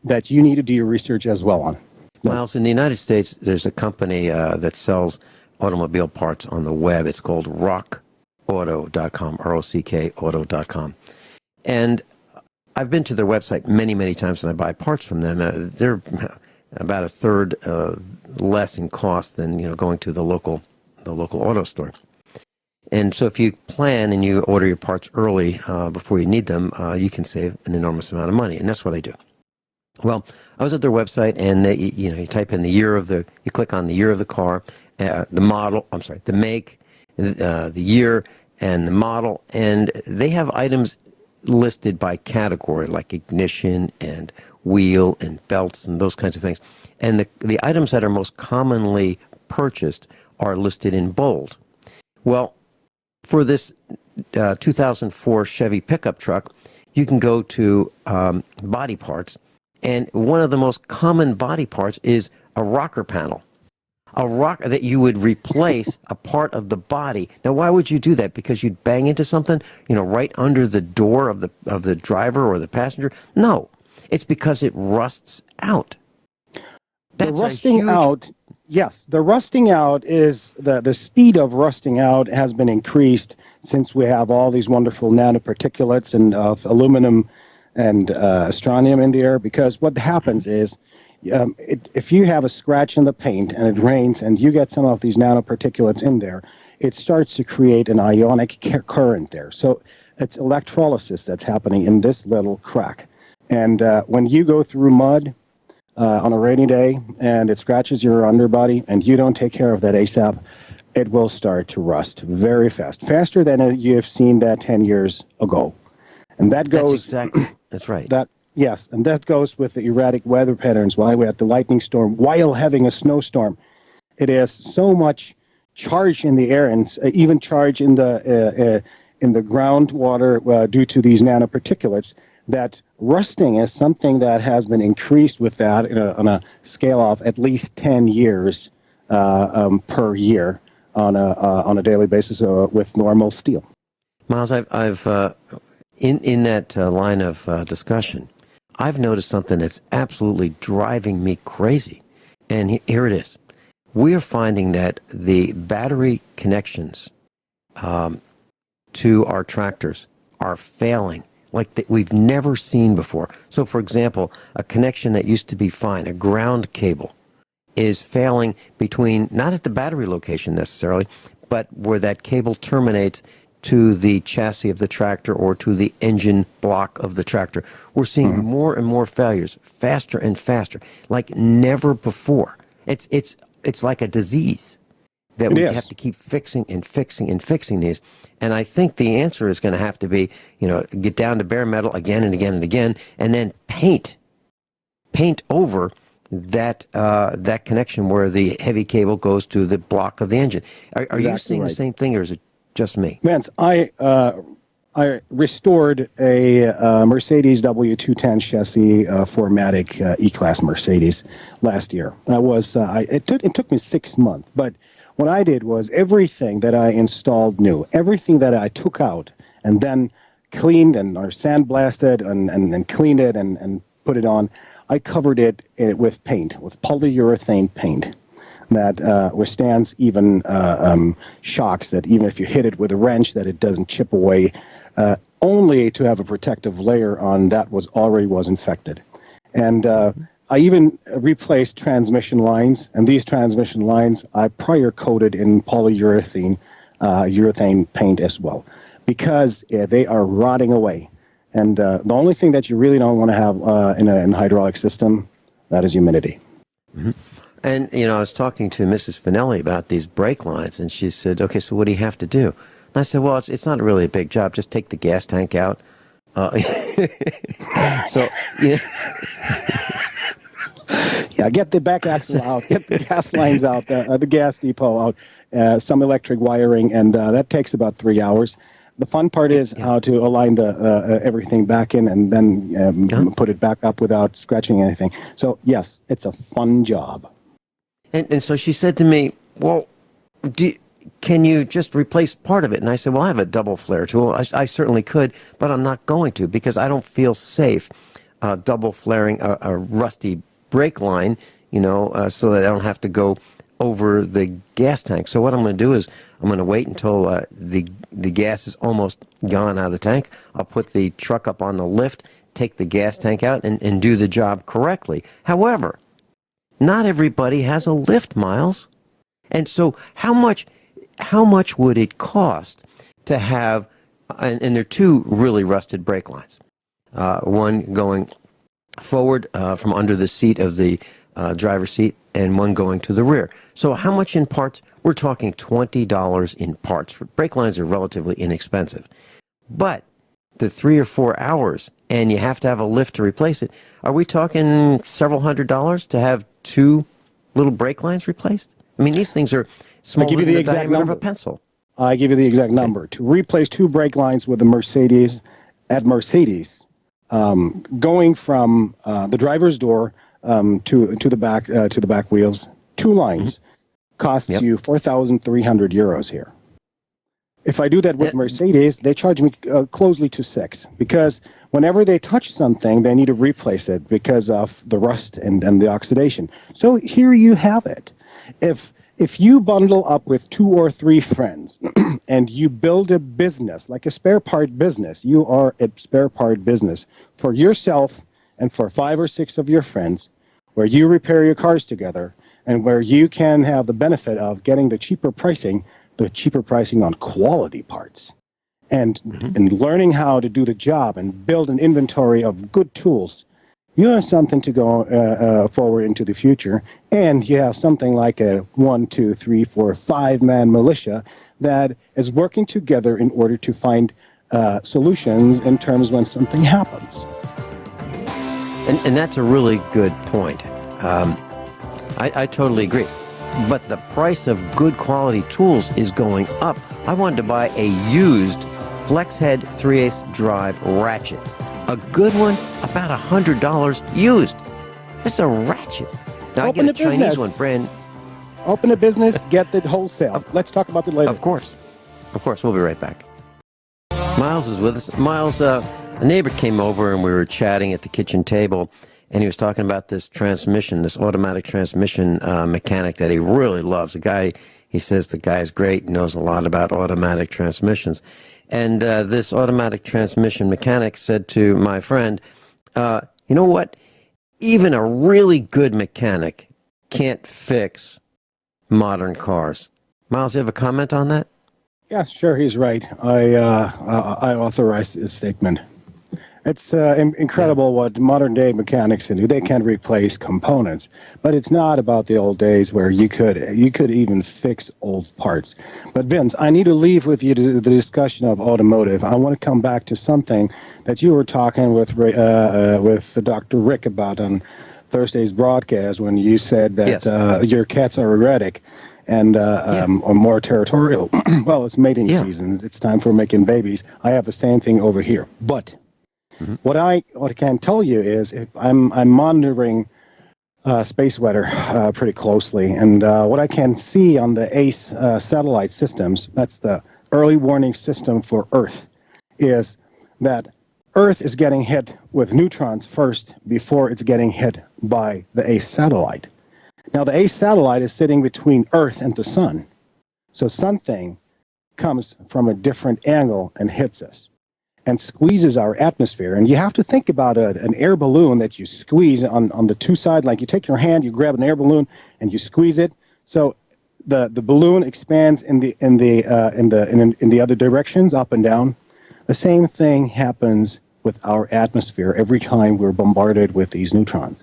that you need to do your research as well on. Miles, in the United States, there's a company that sells automobile parts on the web. It's called rockauto.com, R-O-C-K auto.com. And I've been to their website many, many times, and I buy parts from them. They're about a third less in cost than going to the local auto store. And so if you plan and you order your parts early before you need them, you can save an enormous amount of money, and that's what I do. Well, I was at their website, and you type in you click on the year of the car, the make, the year, and the model, and they have items listed by category, like ignition and wheel and belts and those kinds of things. And the items that are most commonly purchased are listed in bold. Well, for this 2004 Chevy pickup truck, you can go to body parts, and one of the most common body parts is a rocker panel. A rocker that you would replace a part of the body. Now, why would you do that? Because you'd bang into something, right under the door of the driver or the passenger? No, it's because it rusts out. That's the rusting out. Yes, the rusting out is the speed of rusting out has been increased since we have all these wonderful nanoparticulates and of aluminum and strontium in the air. Because what happens is, if you have a scratch in the paint and it rains and you get some of these nanoparticulates in there, it starts to create an ionic current there. So it's electrolysis that's happening in this little crack. And when you go through mud on a rainy day and it scratches your underbody and you don't take care of that ASAP, it will start to rust very fast, faster than you've seen that 10 years ago. And that goes... That's right. Yes, and that goes with the erratic weather patterns. While we had the lightning storm, while having a snowstorm, it is so much charge in the air and even charge in the groundwater due to these nanoparticulates, that rusting is something that has been increased with that on a scale of at least 10 years per year on a daily basis with normal steel. Miles, I've in that line of discussion, I've noticed something that's absolutely driving me crazy. And here it is. We are finding that the battery connections to our tractors are failing like that we've never seen before. So, for example, a connection that used to be fine, a ground cable, is failing between, not at the battery location necessarily, but where that cable terminates to the chassis of the tractor or to the engine block of the tractor. We're seeing more and more failures, faster and faster, like never before. It's like a disease that we have to keep fixing and fixing and fixing these. And I think the answer is going to have to be, get down to bare metal again and again and again, and then paint over that connection where the heavy cable goes to the block of the engine. Are you Exactly seeing right. the same thing, or is it just me? Vince, I restored a Mercedes W210 chassis for Matic E-Class Mercedes last year. It took me 6 months, but what I did was everything that I installed new, everything that I took out and then cleaned or sandblasted and cleaned it and put it on, I covered it with paint, with polyurethane paint that withstands even shocks, that even if you hit it with a wrench, that it doesn't chip away, only to have a protective layer on that was infected. And I even replaced transmission lines, and these transmission lines I prior coated in polyurethane urethane paint as well, because they are rotting away. And the only thing that you really don't want to have in a hydraulic system, that is humidity. Mm-hmm. And, I was talking to Mrs. Finelli about these brake lines, and she said, okay, so what do you have to do? And I said, well, it's not really a big job. Just take the gas tank out. So, yeah. Yeah, get the back axle out, get the gas lines out, the gas depot out, some electric wiring, and that takes about 3 hours. The fun part is how to align the everything back in and then put it back up without scratching anything. So, yes, it's a fun job. And so she said to me, well, can you just replace part of it? And I said, well, I have a double flare tool. I certainly could, but I'm not going to because I don't feel safe double flaring a rusty brake line, so that I don't have to go over the gas tank. So what I'm going to do is I'm going to wait until the gas is almost gone out of the tank. I'll put the truck up on the lift, take the gas tank out, and do the job correctly. However, not everybody has a lift, Miles. And so how much would it cost to have, and there are two really rusted brake lines, one going forward from under the seat of the driver's seat and one going to the rear. So how much in parts? We're talking $20 in parts. Brake lines are relatively inexpensive. But the 3 or 4 hours, and you have to have a lift to replace it, are we talking several $100s to have two little brake lines replaced? I mean, these things are smaller than the diameter of a pencil. I give you the exact number. To replace two brake lines with a Mercedes, going from the driver's door to the back wheels, two lines, costs you 4,300 euros here. If I do that with Mercedes, they charge me closely to 6, because whenever they touch something, they need to replace it because of the rust and the oxidation. So here you have it. If you bundle up with 2 or 3 friends and you build a business, like a spare part business, you are a spare part business for yourself and for 5 or 6 of your friends, where you repair your cars together and where you can have the benefit of getting the cheaper pricing on quality parts, and learning how to do the job and build an inventory of good tools. You have something to go forward into the future, and you have something like a 1, 2, 3, 4, 5-man militia that is working together in order to find solutions in terms when something happens. And that's a really good point. I totally agree. But the price of good quality tools is going up. I wanted to buy a used flex head 3/8 drive ratchet. A good one, about $100 used. It's a ratchet. Now Open I get a Chinese one, brand. Open a business, get the wholesale. Let's talk about it later. Of course. We'll be right back. Miles is with us. Miles, a neighbor came over and we were chatting at the kitchen table, and he was talking about this transmission, this automatic transmission mechanic that he really loves. He says the guy's great, knows a lot about automatic transmissions. And this automatic transmission mechanic said to my friend, you know what? Even a really good mechanic can't fix modern cars. Miles, you have a comment on that? Yeah, sure, he's right. I authorize his statement. It's incredible what modern-day mechanics can do. They can replace components, but it's not about the old days where you could even fix old parts. But Vince, I need to leave with you to the discussion of automotive. I want to come back to something that you were talking with Dr. Rick about on Thursday's broadcast when you said that Yes. your cats are erratic and are more territorial. Well, it's mating season. It's time for making babies. I have the same thing over here. But what I can tell you is if I'm monitoring space weather pretty closely, and what I can see on the ACE satellite systems, that's the early warning system for Earth, is that Earth is getting hit with neutrons first before it's getting hit by the ACE satellite. Now, the ACE satellite is sitting between Earth and the sun. So something comes from a different angle and hits us and squeezes our atmosphere. And you have to think about an air balloon that you squeeze on the two sides. Like you take your hand, you grab an air balloon, and you squeeze it. So the balloon expands in the other directions, up and down. The same thing happens with our atmosphere every time we're bombarded with these neutrons.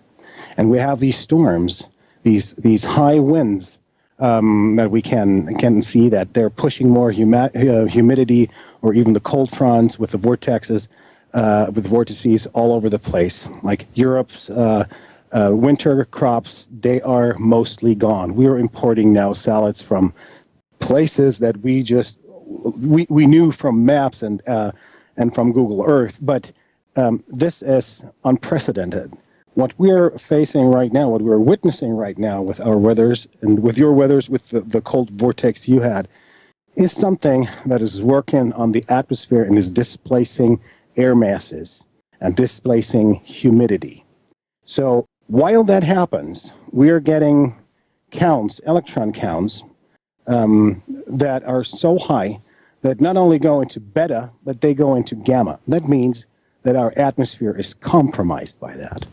And we have these storms, these high winds that we can see that they're pushing more humidity, or even the cold fronts with the vortices all over the place. Like Europe's winter crops, they are mostly gone. We are importing now salads from places that we knew from maps and from Google Earth, but this is unprecedented. What we're facing right now, what we're witnessing right now with our weathers and with your weathers, with the cold vortex you had, is something that is working on the atmosphere and is displacing air masses and displacing humidity. So while that happens, we are getting counts, electron counts, that are so high that not only go into beta, but they go into gamma. That means that our atmosphere is compromised by that.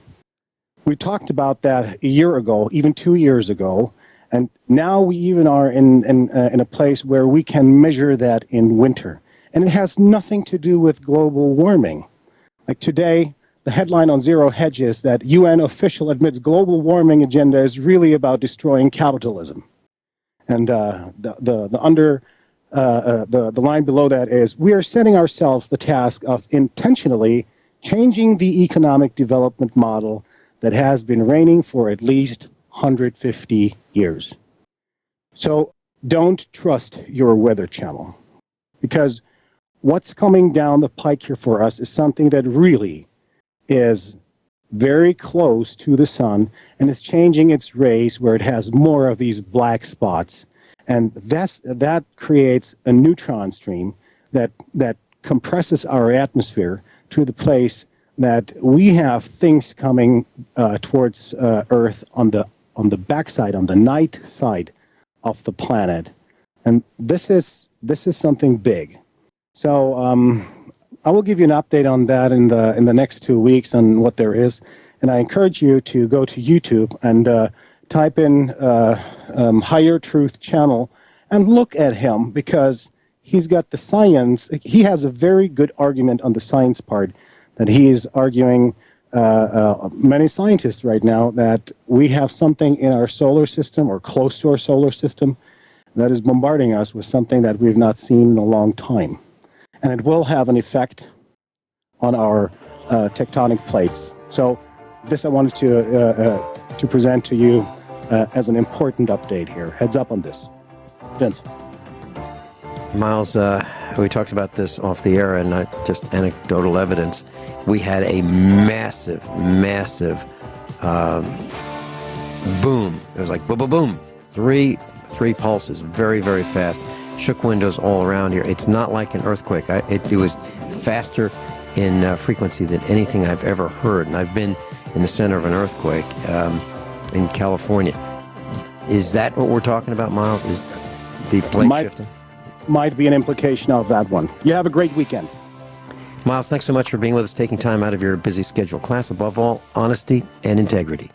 We talked about that a year ago, even 2 years ago, and now we even are in a place where we can measure that in winter. And it has nothing to do with global warming. Like today, the headline on Zero Hedge is that UN official admits global warming agenda is really about destroying capitalism. And the line below that is, we are setting ourselves the task of intentionally changing the economic development model that has been reigning for at least 150 years. So don't trust your weather channel, because what's coming down the pike here for us is something that really is very close to the sun and is changing its rays where it has more of these black spots. And that creates a neutron stream that compresses our atmosphere to the place that we have things coming towards Earth on the backside, on the night side of the planet, and this is something big. So I will give you an update on that in the next 2 weeks on what there is, and I encourage you to go to YouTube and type in Higher Truth Channel and look at him, because he's got the science. He has a very good argument on the science part, that he is arguing, many scientists right now, that we have something in our solar system or close to our solar system that is bombarding us with something that we've not seen in a long time. And it will have an effect on our tectonic plates. So this I wanted to present to you as an important update here. Heads up on this. Vince. Miles, we talked about this off the air, and not just anecdotal evidence. We had a massive boom. It was like boom, boom, boom. Three pulses, very, very fast. Shook windows all around here. It's not like an earthquake. It was faster in frequency than anything I've ever heard. And I've been in the center of an earthquake in California. Is that what we're talking about, Miles? Is the plate shifting? Might be an implication of that one. You have a great weekend. Miles, thanks so much for being with us, taking time out of your busy schedule. Class, above all, honesty and integrity.